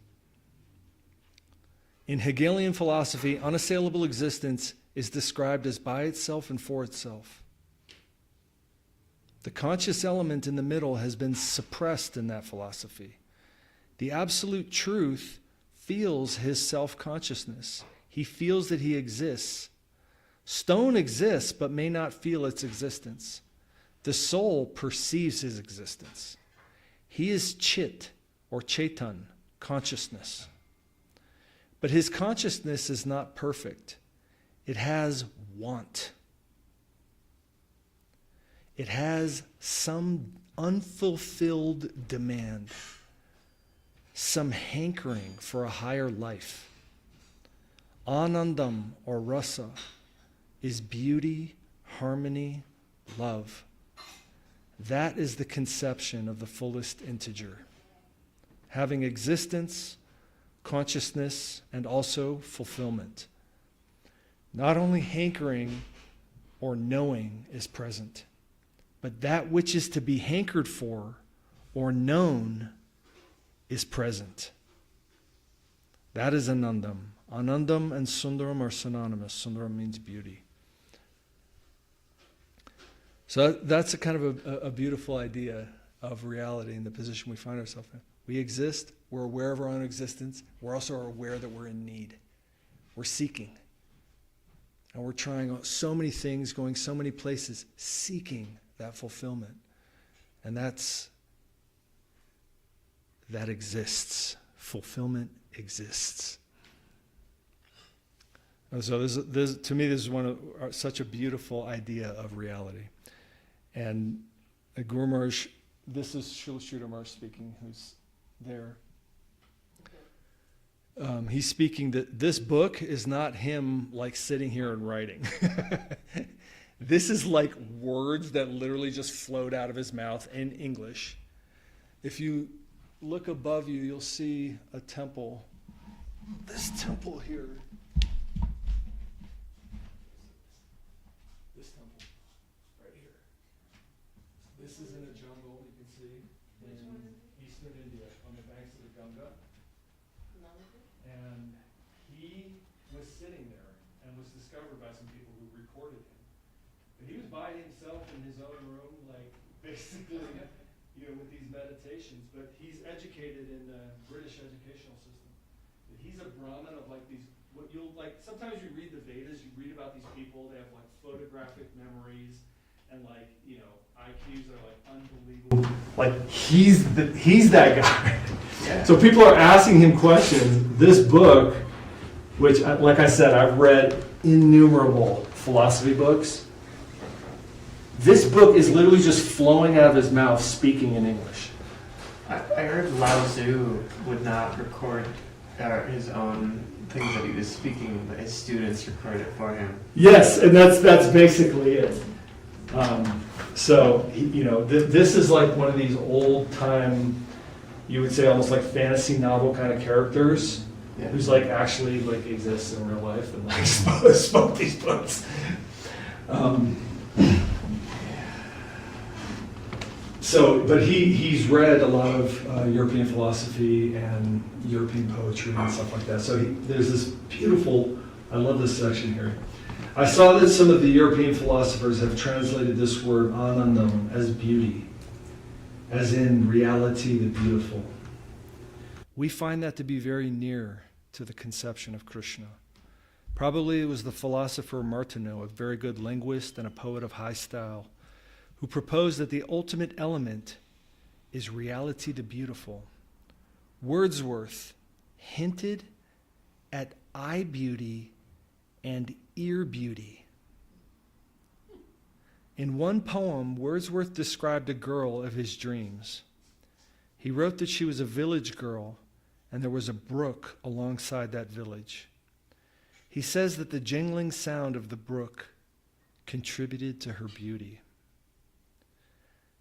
In Hegelian philosophy, unassailable existence is described as by itself and for itself. The conscious element in the middle has been suppressed in that philosophy. The absolute truth feels his self-consciousness. He feels that he exists. Stone exists but may not feel its existence. The soul perceives his existence. He is Chit or Chaitan, consciousness. But his consciousness is not perfect. It has want. It has some unfulfilled demand, some hankering for a higher life. Anandam or rasa is beauty, harmony, love. That is the conception of the fullest integer. Having existence, consciousness, and also fulfillment. Not only hankering or knowing is present, but that which is to be hankered for or known is present. That is Anandam. Anandam and Sundaram are synonymous. Sundaram means beauty. So that's a kind of a beautiful idea of reality and the position we find ourselves in. We exist. We're aware of our own existence. We're also aware that we're in need. We're seeking. And we're trying so many things, going so many places, seeking that fulfillment. And that exists. Fulfillment exists. And so this, to me, this is such a beautiful idea of reality. And Guru Maharaj, this is Srila Sridhar Maharaj speaking, who's there. He's speaking that this book is not him like sitting here and writing. This is like words that literally just flowed out of his mouth in English. If you look above you, you'll see a temple. This temple here. This temple right here. This is in a jungle, you can see, in eastern India on the banks of the Ganga. And he was sitting there and was discovered by some people who recorded him. But he was by himself in his own room, like basically with these meditations, but he's educated in the British educational system. He's a Brahmin of like these, what you'll like, sometimes you read the Vedas, you read about these people, they have like photographic memories, and like, IQs are like unbelievable. Like he's that guy. Yeah. So people are asking him questions. This book, which, like I said, I've read innumerable philosophy books. This book is literally just flowing out of his mouth, speaking in English. I heard Lao Tzu would not record his own things that he was speaking, but his students record it for him. Yes, and that's basically it. This is like one of these old time, you would say almost like fantasy novel kind of characters, Yeah. who's like actually like exists in real life and like spoke these books. But he's read a lot of European philosophy and European poetry and stuff like that. So there's this beautiful, I love this section here. I saw that some of the European philosophers have translated this word anandam as beauty, as in reality, the beautiful. We find that to be very near to the conception of Krishna. Probably it was the philosopher Martineau, a very good linguist and a poet of high style, who proposed that the ultimate element is reality the beautiful. Wordsworth hinted at eye beauty and ear beauty. In one poem, Wordsworth described a girl of his dreams. He wrote that she was a village girl and there was a brook alongside that village. He says that the jingling sound of the brook contributed to her beauty.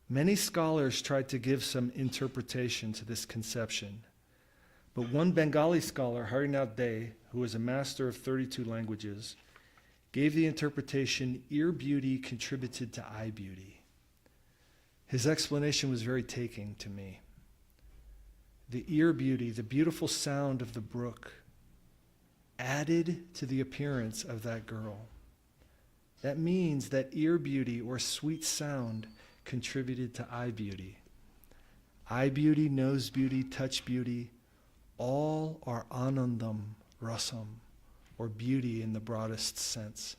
Many scholars tried to give some interpretation to this conception, but one Bengali scholar, Harinath Dey, who was a master of 32 languages, gave the interpretation, ear beauty contributed to eye beauty. His explanation was very taking to me. The ear beauty, the beautiful sound of the brook, added to the appearance of that girl. That means that ear beauty or sweet sound contributed to eye beauty. Eye beauty, nose beauty, touch beauty, all are anandam, rasam, or beauty in the broadest sense.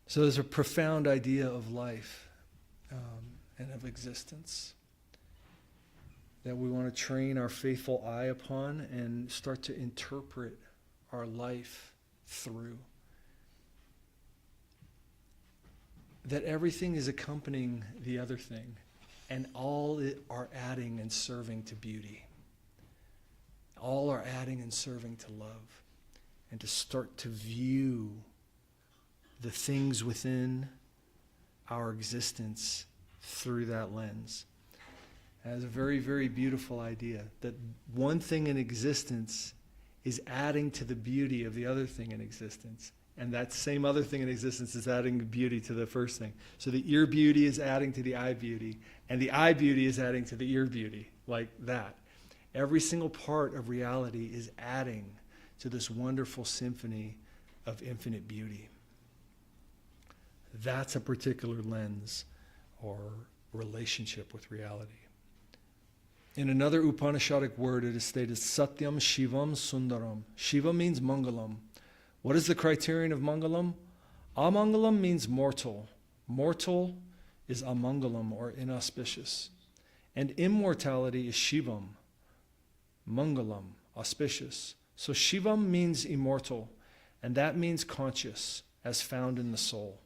So there's a profound idea of life and of existence that we want to train our faithful eye upon and start to interpret our life through. That everything is accompanying the other thing, and all are adding and serving to beauty. All are adding and serving to love, and to start to view the things within our existence through that lens. That's a very, very beautiful idea, that one thing in existence is adding to the beauty of the other thing in existence. And that same other thing in existence is adding beauty to the first thing. So the ear beauty is adding to the eye beauty, and the eye beauty is adding to the ear beauty, like that. Every single part of reality is adding to this wonderful symphony of infinite beauty. That's a particular lens or relationship with reality. In another Upanishadic word, it is stated, Satyam Shivam Sundaram. Shiva means Mangalam. What is the criterion of Mangalam? Amangalam means mortal. Mortal is amangalam or inauspicious. And immortality is Shivam, Mangalam, auspicious. So Shivam means immortal, and that means conscious, as found in the soul.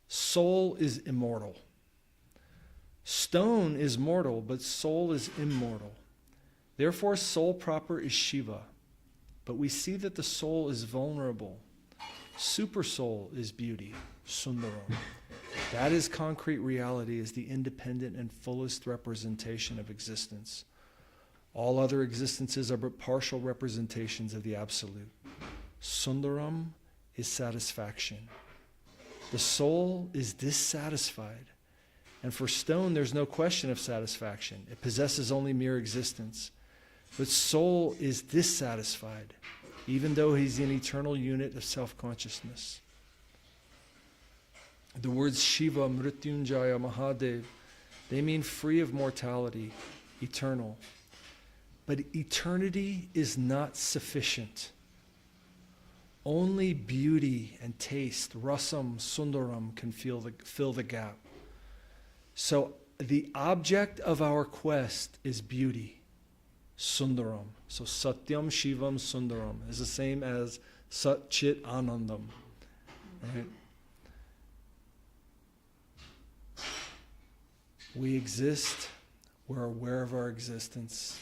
Soul is immortal. Stone is mortal, but soul is immortal. Therefore, soul proper is Shiva. But we see that the soul is vulnerable. Super soul is beauty, Sundaram. That is concrete reality, is the independent and fullest representation of existence. All other existences are but partial representations of the absolute. Sundaram is satisfaction. The soul is dissatisfied. And for stone, there's no question of satisfaction. It possesses only mere existence. But soul is dissatisfied, even though he's an eternal unit of self-consciousness. The words Shiva, Mrityunjaya, Mahadev, they mean free of mortality, eternal. But eternity is not sufficient. Only beauty and taste, rasam, sundaram, can fill the gap. So the object of our quest is beauty, sundaram. So satyam, shivam, sundaram is the same as sat, chit, anandam. Right? We exist, we're aware of our existence,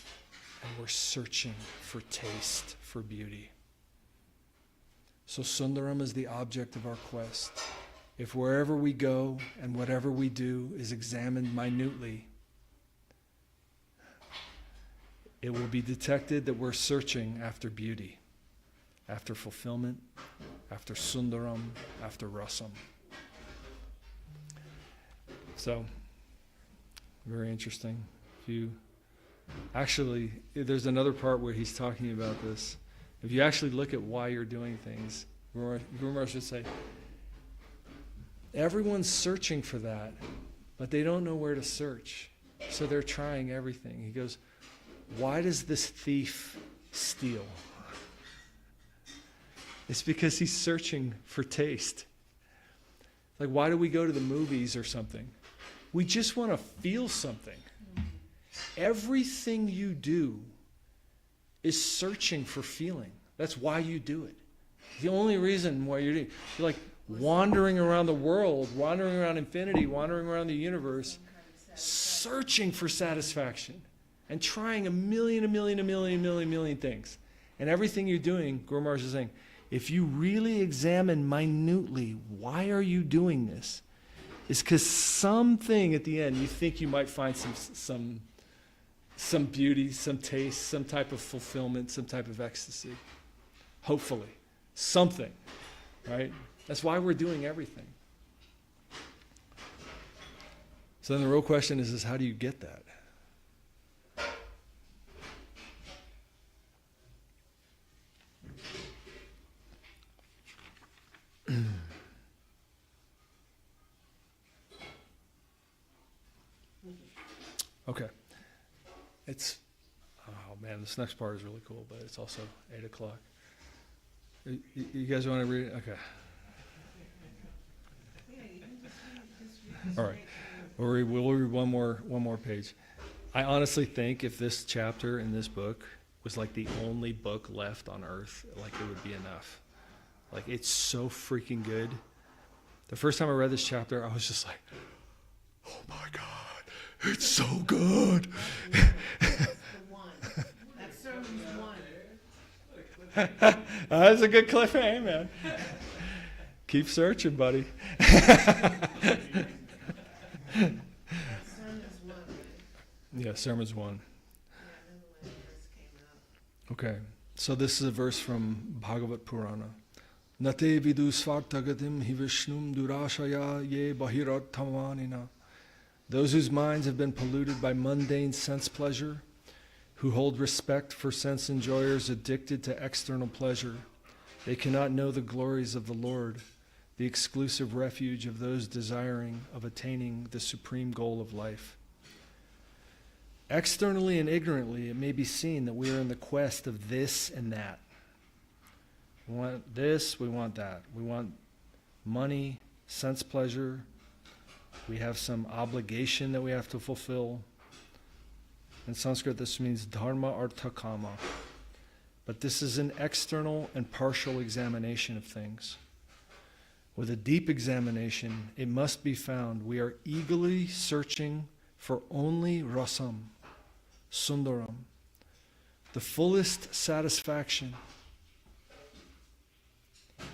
and we're searching for taste, for beauty. So Sundaram is the object of our quest. If wherever we go and whatever we do is examined minutely, it will be detected that we're searching after beauty, after fulfillment, after Sundaram, after Rasam. So, very interesting. There's another part where he's talking about this. If you actually look at why you're doing things, Guru Maharaj should say, everyone's searching for that, but they don't know where to search. So they're trying everything. He goes, why does this thief steal? It's because he's searching for taste. Like, why do we go to the movies or something? We just want to feel something. Everything you do is searching for feeling. That's why you do it. The only reason why you're like wandering around the world, wandering around infinity, wandering around the universe, searching for satisfaction and trying a million things. And everything you're doing, Guru Maharaj is saying, if you really examine minutely, why are you doing this? It's because something at the end, you think you might find some beauty, some taste, some type of fulfillment, some type of ecstasy. Hopefully. Something. Right? That's why we're doing everything. So then the real question is how do you get that? Okay. Oh man, this next part is really cool, but it's also 8 o'clock. You guys want to read it? Okay. All right. We'll read one more page. I honestly think if this chapter in this book was like the only book left on earth, like it would be enough. Like, it's so freaking good. The first time I read this chapter, I was just like, oh my God. It's so good. That sermon's one. That's a good cliffhanger, man. Keep searching, buddy. Yeah, sermon's one. Okay, so this is a verse from Bhagavad Purana. Nate vidu svartagatim hi vishnum durashaya ye bahiratthamanina. Those whose minds have been polluted by mundane sense pleasure, who hold respect for sense enjoyers addicted to external pleasure, they cannot know the glories of the Lord, the exclusive refuge of those desiring of attaining the supreme goal of life. Externally and ignorantly, it may be seen that we are in the quest of this and that. We want this, we want that. We want money, sense pleasure. We have some obligation that we have to fulfill. In Sanskrit, this means dharma, artha, kama. But this is an external and partial examination of things. With a deep examination, it must be found we are eagerly searching for only rasam, sundaram, the fullest satisfaction.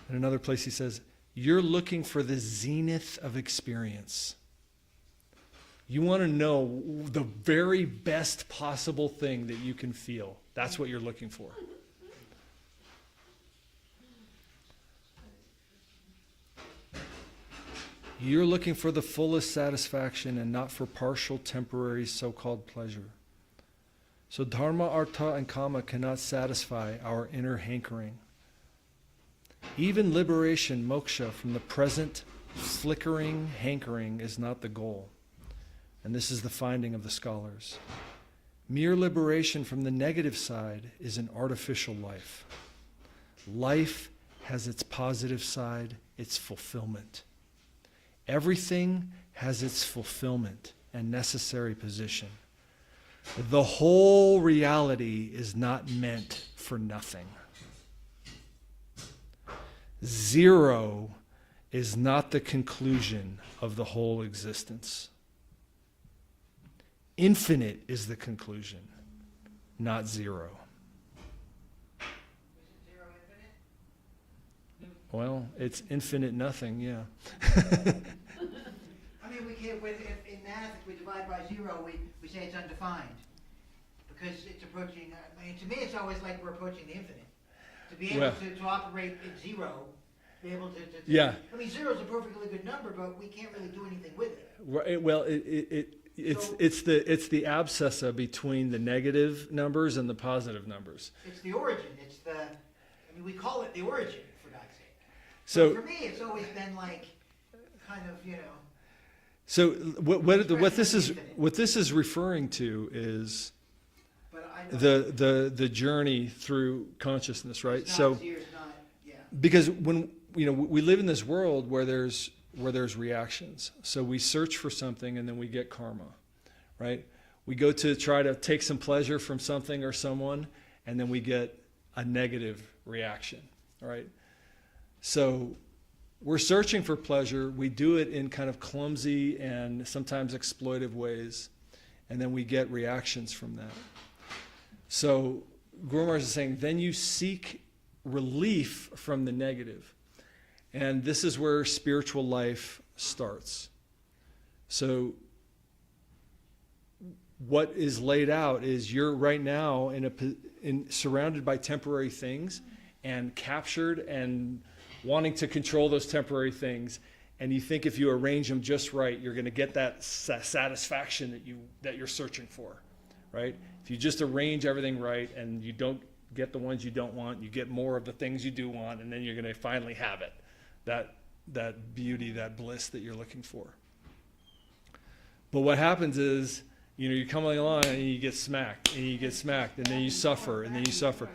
In another place he says, you're looking for the zenith of experience. You want to know the very best possible thing that you can feel. That's what you're looking for. You're looking for the fullest satisfaction and not for partial, temporary, so-called pleasure. So dharma, artha, and kama cannot satisfy our inner hankering. Even liberation, moksha, from the present flickering hankering is not the goal. And this is the finding of the scholars. Mere liberation from the negative side is an artificial life. Life has its positive side, its fulfillment. Everything has its fulfillment and necessary position. The whole reality is not meant for nothing. Zero is not the conclusion of the whole existence. Infinite is the conclusion, not zero. Well, it's infinite nothing, yeah. I mean, we can't, in math, if we divide by zero, we say it's undefined. Because it's approaching, I mean, to me, it's always like we're approaching the infinite. To be able to operate at zero, to be able to Yeah. I mean, zero is a perfectly good number, but we can't really do anything with it. Right, well, it's the abscissa between the negative numbers and the positive numbers. It's the origin, I mean, we call it the origin, for God's sake. So But for me, it's always been like, kind of, So what this is referring to is but I know the journey through consciousness, right? it's not So zero, it's not, yeah. because when we live in this world where there's reactions. So we search for something and then we get karma, right? We go to try to take some pleasure from something or someone and then we get a negative reaction, right? So we're searching for pleasure. We do it in kind of clumsy and sometimes exploitive ways, and then we get reactions from that. So Guru Maharaj is saying, then you seek relief from the negative. And this is where spiritual life starts. So what is laid out is you're right now surrounded by temporary things and captured and wanting to control those temporary things, and you think if you arrange them just right, you're going to get that satisfaction that you're searching for, right? If you just arrange everything right and you don't get the ones you don't want, you get more of the things you do want, and then you're going to finally have it, that beauty, that bliss that you're looking for. But what happens is, you're coming along and you get smacked, and you get smacked, and then you suffer, and then you suffer.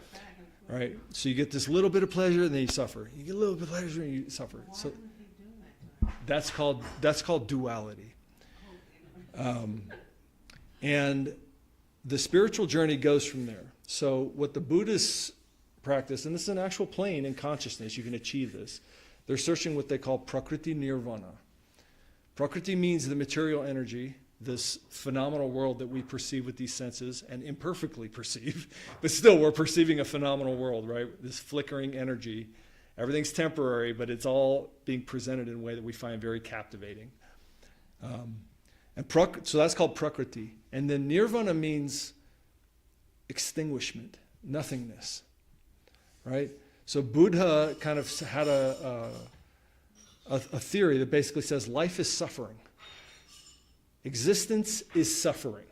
Right? So you get this little bit of pleasure and then you suffer. You get a little bit of pleasure and you suffer. So that's called duality. And the spiritual journey goes from there. So what the Buddhists practice, and this is an actual plane in consciousness, you can achieve this. They're searching what they call prakriti nirvana. Prakriti means the material energy, this phenomenal world that we perceive with these senses and imperfectly perceive, but still we're perceiving a phenomenal world, right? This flickering energy. Everything's temporary, but it's all being presented in a way that we find very captivating. So that's called prakriti. And then nirvana means extinguishment, nothingness, right? So Buddha kind of had a theory that basically says life is suffering. Existence is suffering.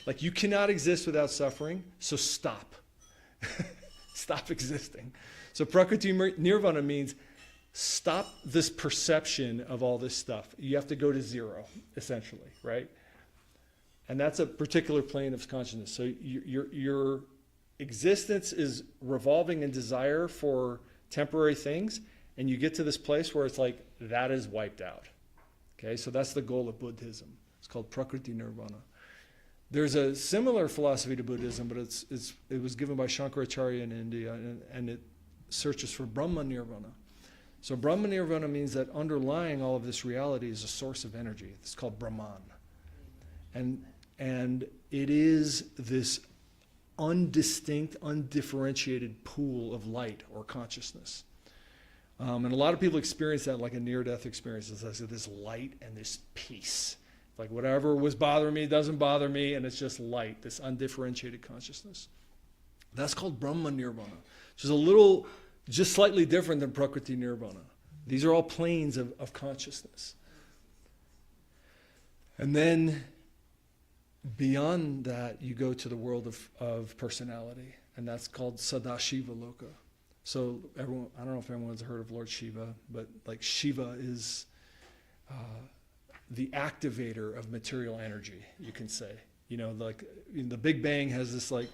Like, you cannot exist without suffering, so stop. Stop existing. So prakriti nirvana means stop this perception of all this stuff. You have to go to zero, essentially, right? And that's a particular plane of consciousness. So your existence is revolving in desire for temporary things, and you get to this place where it's like, that is wiped out. Okay, so that's the goal of Buddhism. It's called prakriti nirvana. There's a similar philosophy to Buddhism, but it was given by Shankaracharya in India, and it searches for Brahma nirvana. So Brahma nirvana means that underlying all of this reality is a source of energy. It's called Brahman. And it is this undistinct, undifferentiated pool of light or consciousness. And a lot of people experience that like a near-death experience. It's like this light and this peace. Like whatever was bothering me doesn't bother me, and it's just light, this undifferentiated consciousness. That's called Brahma nirvana, which is just slightly different than prakriti nirvana. These are all planes of consciousness. And then beyond that, you go to the world of personality, and that's called Sadashiva Loka. So everyone, I don't know if everyone's heard of Lord Shiva, but like Shiva is the activator of material energy, you can say. You know, like the Big Bang has this like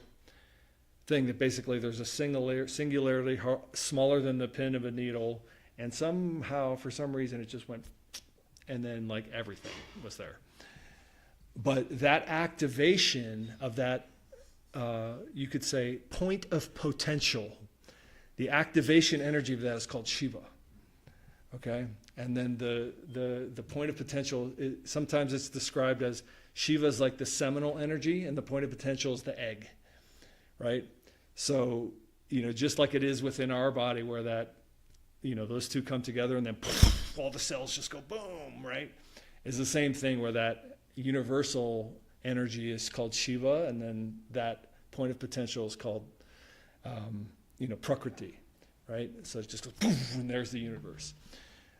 thing that basically there's a singularity smaller than the pin of a needle, and somehow, for some reason, it just went, and then like everything was there. But that activation of that, you could say, point of potential, the activation energy of that is called Shiva. Okay, and then the point of potential, sometimes it's described as Shiva is like the seminal energy, and the point of potential is the egg, right? So, you know, just like it is within our body where that, you know, those two come together and then all the cells just go boom, right? It's the same thing where that universal energy is called Shiva, and then that point of potential is called, you know, Prakriti, right? So it just goes boom, and there's the universe.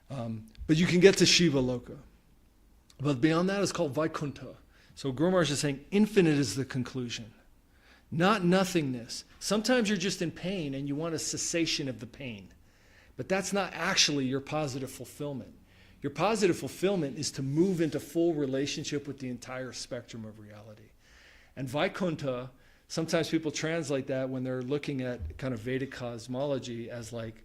But you can get to Shiva Loka. But beyond that, it's called Vaikuntha. So Guru Maharaj is saying infinite is the conclusion, not nothingness. Sometimes you're just in pain and you want a cessation of the pain. But that's not actually your positive fulfillment. Your positive fulfillment is to move into full relationship with the entire spectrum of reality. And Vaikuntha, sometimes people translate that when they're looking at kind of Vedic cosmology as like,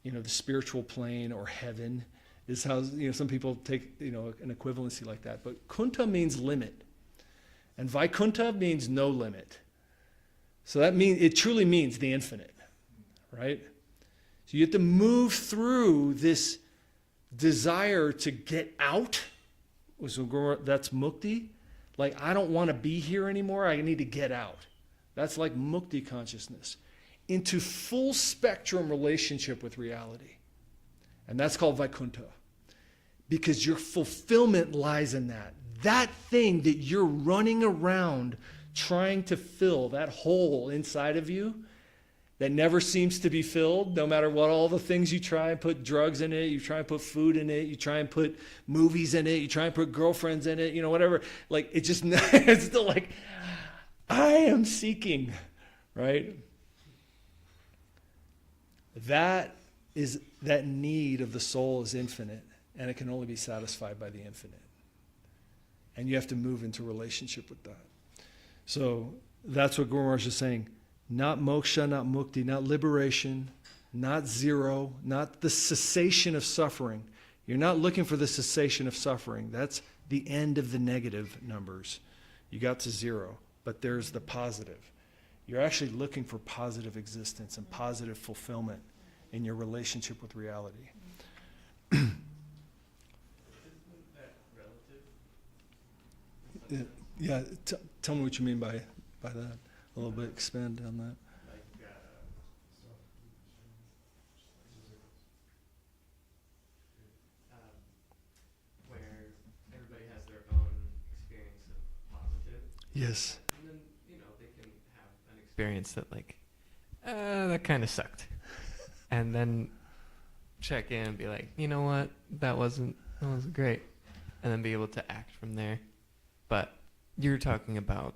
you know, the spiritual plane or heaven is how, you know, some people take, you know, an equivalency like that. But Kunta means limit. And Vaikuntha means no limit. So that means, it truly means the infinite, right? So you have to move through this desire to get out. So that's mukti. Like, I don't want to be here anymore. I need to get out. That's like mukti consciousness. Into full spectrum relationship with reality. And that's called Vaikuntha. Because your fulfillment lies in that. That thing that you're running around trying to fill, that hole inside of you that never seems to be filled, no matter what all the things you try and put drugs in it, you try and put food in it, you try and put movies in it, you try and put girlfriends in it, you know, whatever. Like, it just, it's still like, I am seeking, right? That need of the soul is infinite, and it can only be satisfied by the infinite. And you have to move into relationship with that. So that's what Guru Maharaj is saying. Not moksha, not mukti, not liberation, not zero, not the cessation of suffering. You're not looking for the cessation of suffering. That's the end of the negative numbers. You got to zero, but there's the positive. You're actually looking for positive existence and positive fulfillment in your relationship with reality. Yeah, tell me what you mean by that. A little bit, expand on that. Where everybody has their own experience of positive. Yes. And then, you know, they can have an experience that like, that kind of sucked. And then check in and be like, you know what, that wasn't great. And then be able to act from there. But you're talking about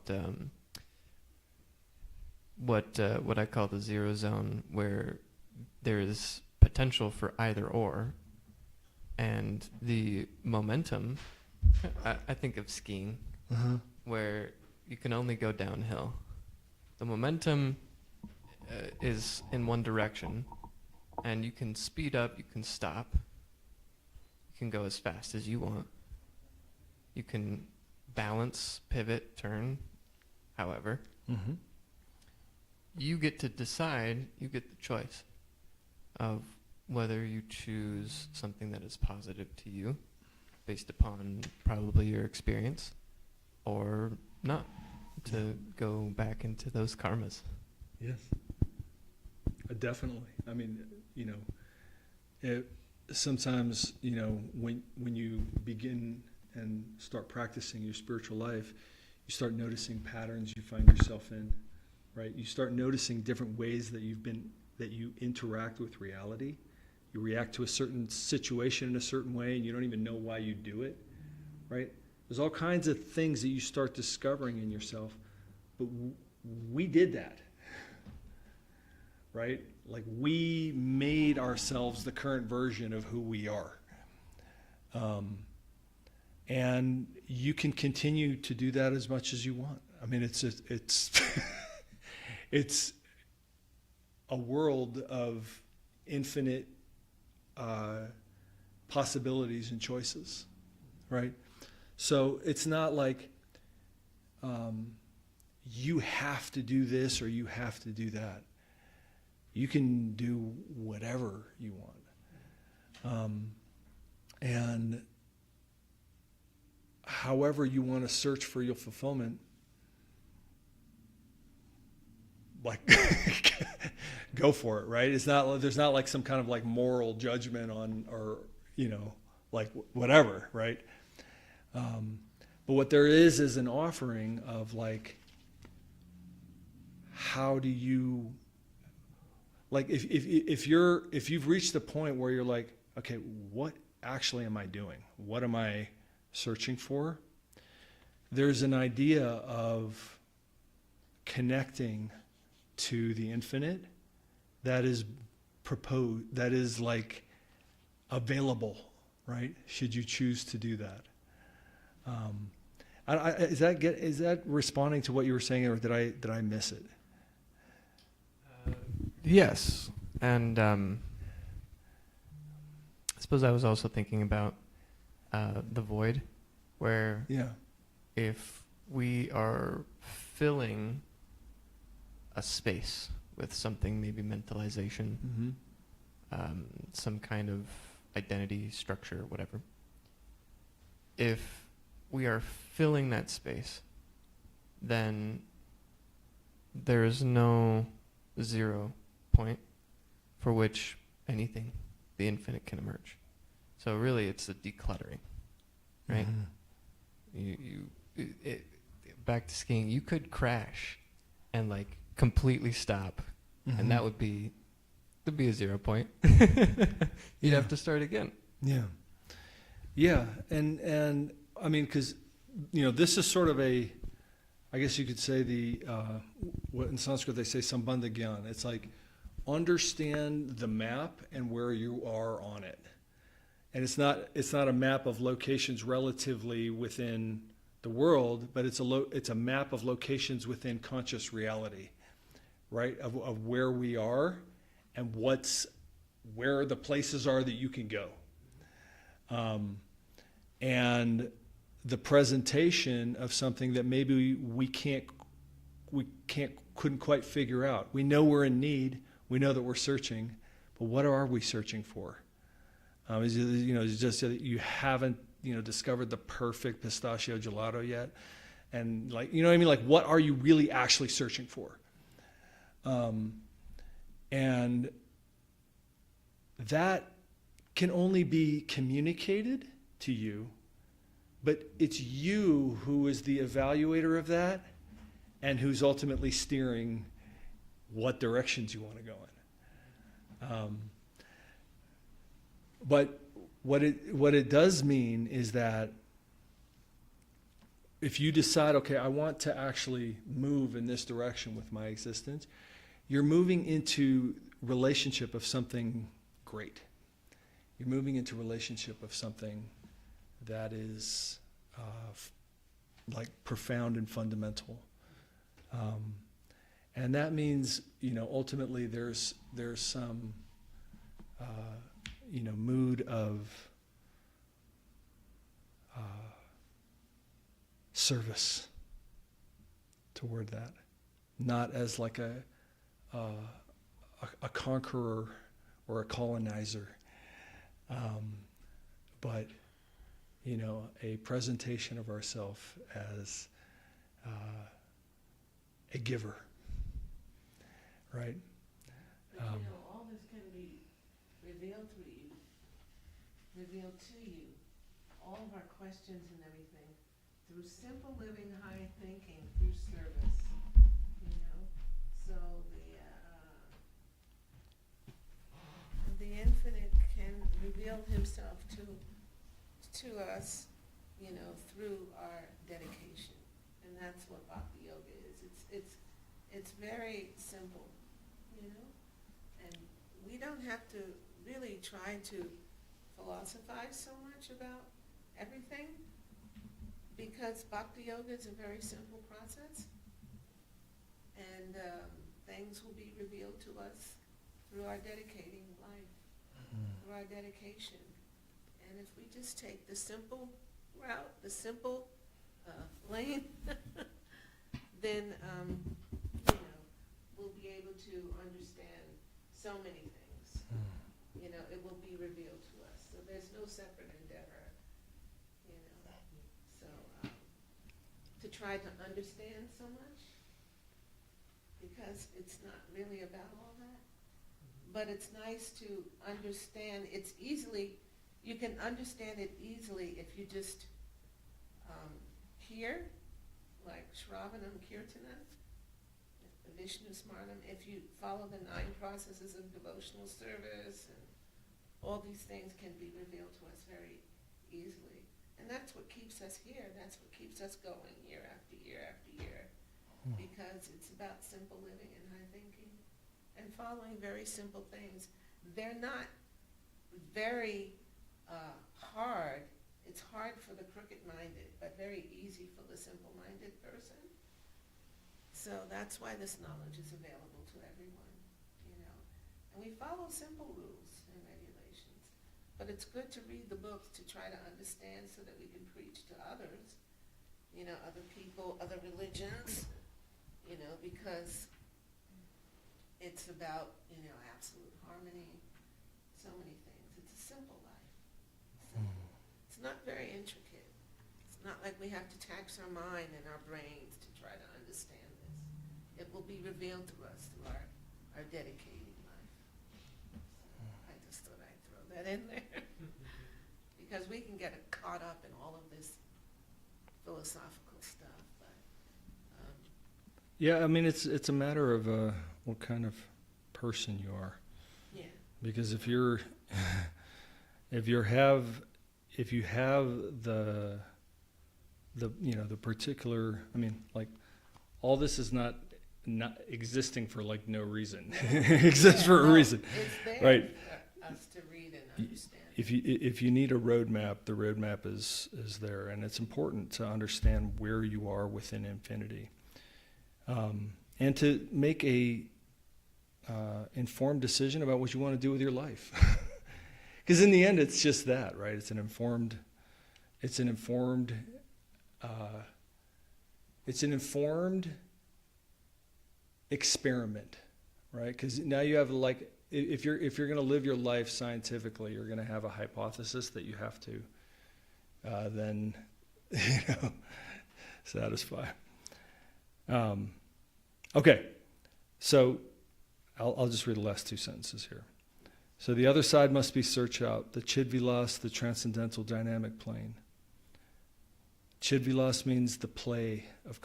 what I call the zero zone, where there's potential for either or, and the momentum. I think of skiing, where you can only go downhill. The momentum is in one direction, and you can speed up, you can stop, you can go as fast as you want. You can balance, pivot, turn, however. Mm-hmm. You get to decide, you get the choice of whether you choose something that is positive to you based upon probably your experience, or not, to go back into those karmas. Yes. Definitely. I mean, you know, sometimes, you know, when you begin and start practicing your spiritual life, you start noticing patterns you find yourself in, right? You start noticing different ways that you interact with reality. You react to a certain situation in a certain way, and you don't even know why you do it, right? There's all kinds of things that you start discovering in yourself, but we did that, right? Like, we made ourselves the current version of who we are. And you can continue to do that as much as you want. I mean, it's it's a world of infinite possibilities and choices, right? So it's not like you have to do this or you have to do that. You can do whatever you want. And however you want to search for your fulfillment, like go for it, right? There's not like some kind of like moral judgment on, or like whatever, right? But what there is an offering of like, how do you, like if you've reached the point where you're like, okay, what actually am I doing? What am I searching for? There's an idea of connecting to the infinite that is proposed, that is like available, right? Should you choose to do that. Is that responding to what you were saying, or did I miss it? Yes, and I suppose I was also thinking about the void, where if we are filling a space with something, maybe mentalization, some kind of identity structure, whatever. If we are filling that space, then there is no 0 point for which anything, the infinite, can emerge. So really, it's a decluttering, right? Back to skiing, you could crash and like completely stop, and that would be a 0 point. You'd have to start again. Yeah, and I mean, because this is sort of I guess you could say what in Sanskrit they say sambandha gyan. It's like understand the map and where you are on it, and it's not a map of locations relatively within the world, but it's a map of locations within conscious reality, right? Of where we are and where the places are that you can go. And the presentation of something that maybe we couldn't quite figure out. We know we're in need. We know that we're searching, but what are we searching for? Is it just that you haven't discovered the perfect pistachio gelato yet, and like what I mean? Like, what are you really actually searching for? And that can only be communicated to you, but it's you who is the evaluator of that and who's ultimately steering what directions you want to go in. But what it does mean is that if you decide, okay, I want to actually move in this direction with my existence, you're moving into relationship of something great. You're moving into relationship of something that is like profound and fundamental. And that means, ultimately there's some, mood of service toward that, not as like a conqueror or a colonizer, but a presentation of ourselves as a giver, right? But all this can be revealed to you, all of our questions and everything, through simple living, high thinking, through service, So the infinite can reveal himself to us, through our dedication, and that's what Bhakti Yoga is. It's very simple, and we don't have to really try to philosophize so much about everything. because bhakti yoga is a very simple process, and things will be revealed to us through our dedicating life, through our dedication. And if we just take the simple route, the simple lane, then we'll be able to understand so many things. It will be revealed to us. So there's no separate endeavor, So to try to understand so much, because it's not really about all that. But it's nice to understand. You can understand it easily if you just hear, like Shravanam Kirtanam, Vishnu Smarnam, if you follow the 9 processes of devotional service, and all these things can be revealed to us very easily. And that's what keeps us here. That's what keeps us going year after year after year. Because it's about simple living and high thinking and following very simple things. They're not very hard. It's hard for the crooked-minded, but very easy for the simple-minded person. So that's why this knowledge is available to everyone, And we follow simple rules and regulations. But it's good to read the books to try to understand so that we can preach to others, other people, other religions, because it's about, absolute harmony, so many things. It's a simple life. It's not very intricate. It's not like we have to tax our mind and our brains to try to understand this. It will be revealed to us through our dedicated life. So I just thought I'd throw that in there. Because we can get caught up in all of this philosophical stuff. But Yeah, I mean, it's a matter of what kind of person you are. yeah. Because if you have the particular, I mean, like, all this is not existing for like no reason. It exists for a reason, It's there right? for us to read and understand. If you need a roadmap, the roadmap is there, and it's important to understand where you are within infinity, and to make a informed decision about what you want to do with your life. Because in the end, it's just that, right? It's an informed experiment, right? Because now you have, like, if you're going to live your life scientifically, you're going to have a hypothesis that you have to then satisfy. Okay, so I'll just read the last 2 sentences here. So the other side must be searched out, the Chidvilas, the transcendental dynamic plane. Chidvilas means the play of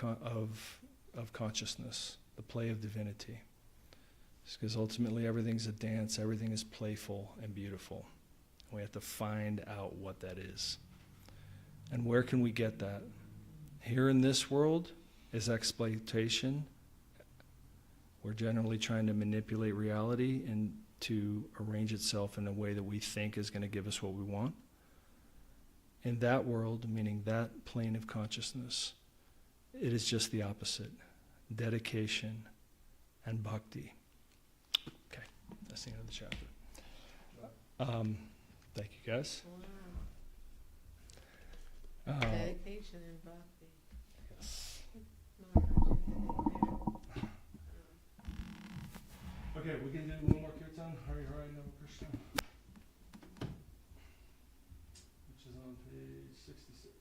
consciousness, the play of divinity. Because ultimately everything's a dance, everything is playful and beautiful. We have to find out what that is. And where can we get that? Here in this world is exploitation. We're generally trying to manipulate reality and to arrange itself in a way that we think is going to give us what we want. In that world, meaning that plane of consciousness, it is just the opposite. Dedication and bhakti. Okay, that's the end of the chapter. Thank you, guys. Wow. Dedication and bhakti. Yes. Maharaja, Okay, we can do one more kirtan. Hari Hari Namo Krishna. Which is on page 66.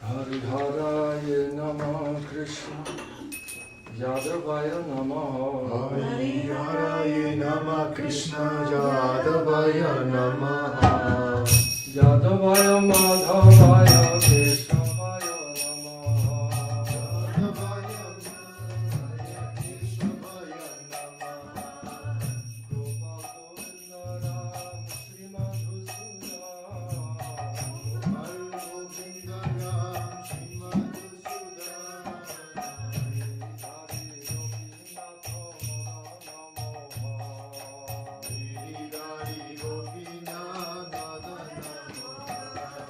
Hari Haraya Nama Krishna Yadavaya Namaha. Hari Haraya Nama Krishna Yadavaya Namaha. Yadavaya Madhavaya Keshavaya Namaha. Yadavaya Madhavaya Keshavaya Namaha. Rupa Govinda Ram Sri Madhusudana. Hari Govinda Ram Shri Madhusudana. Hari Gopinath Nada Namo.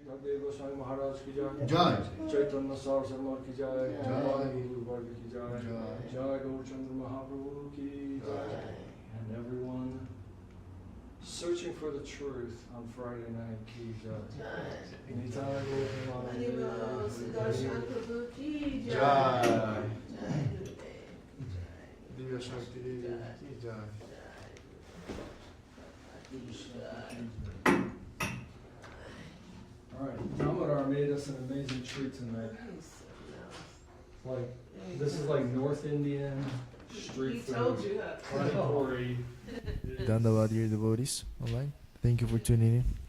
Gurudev Goswami Maharaj ki jai. Jai. Chaitanya Saraswat ki jai. Jai. Guru Varga ki jai. Jai. Jai Gaurachandra Mahaprabhu ki jai. And everyone searching for the truth on Friday night ki jai. Nitai Gaur Haribo, Sudarshan Prabhu ki jai. Jai. Jai Gurudev. Divya Shakti Devi ki jai. All right, Damodar made us an amazing treat tonight. Like, this is like North Indian street He food. told you, huh? Pani puri. Dandavat, dear devotees online. Thank you for tuning in.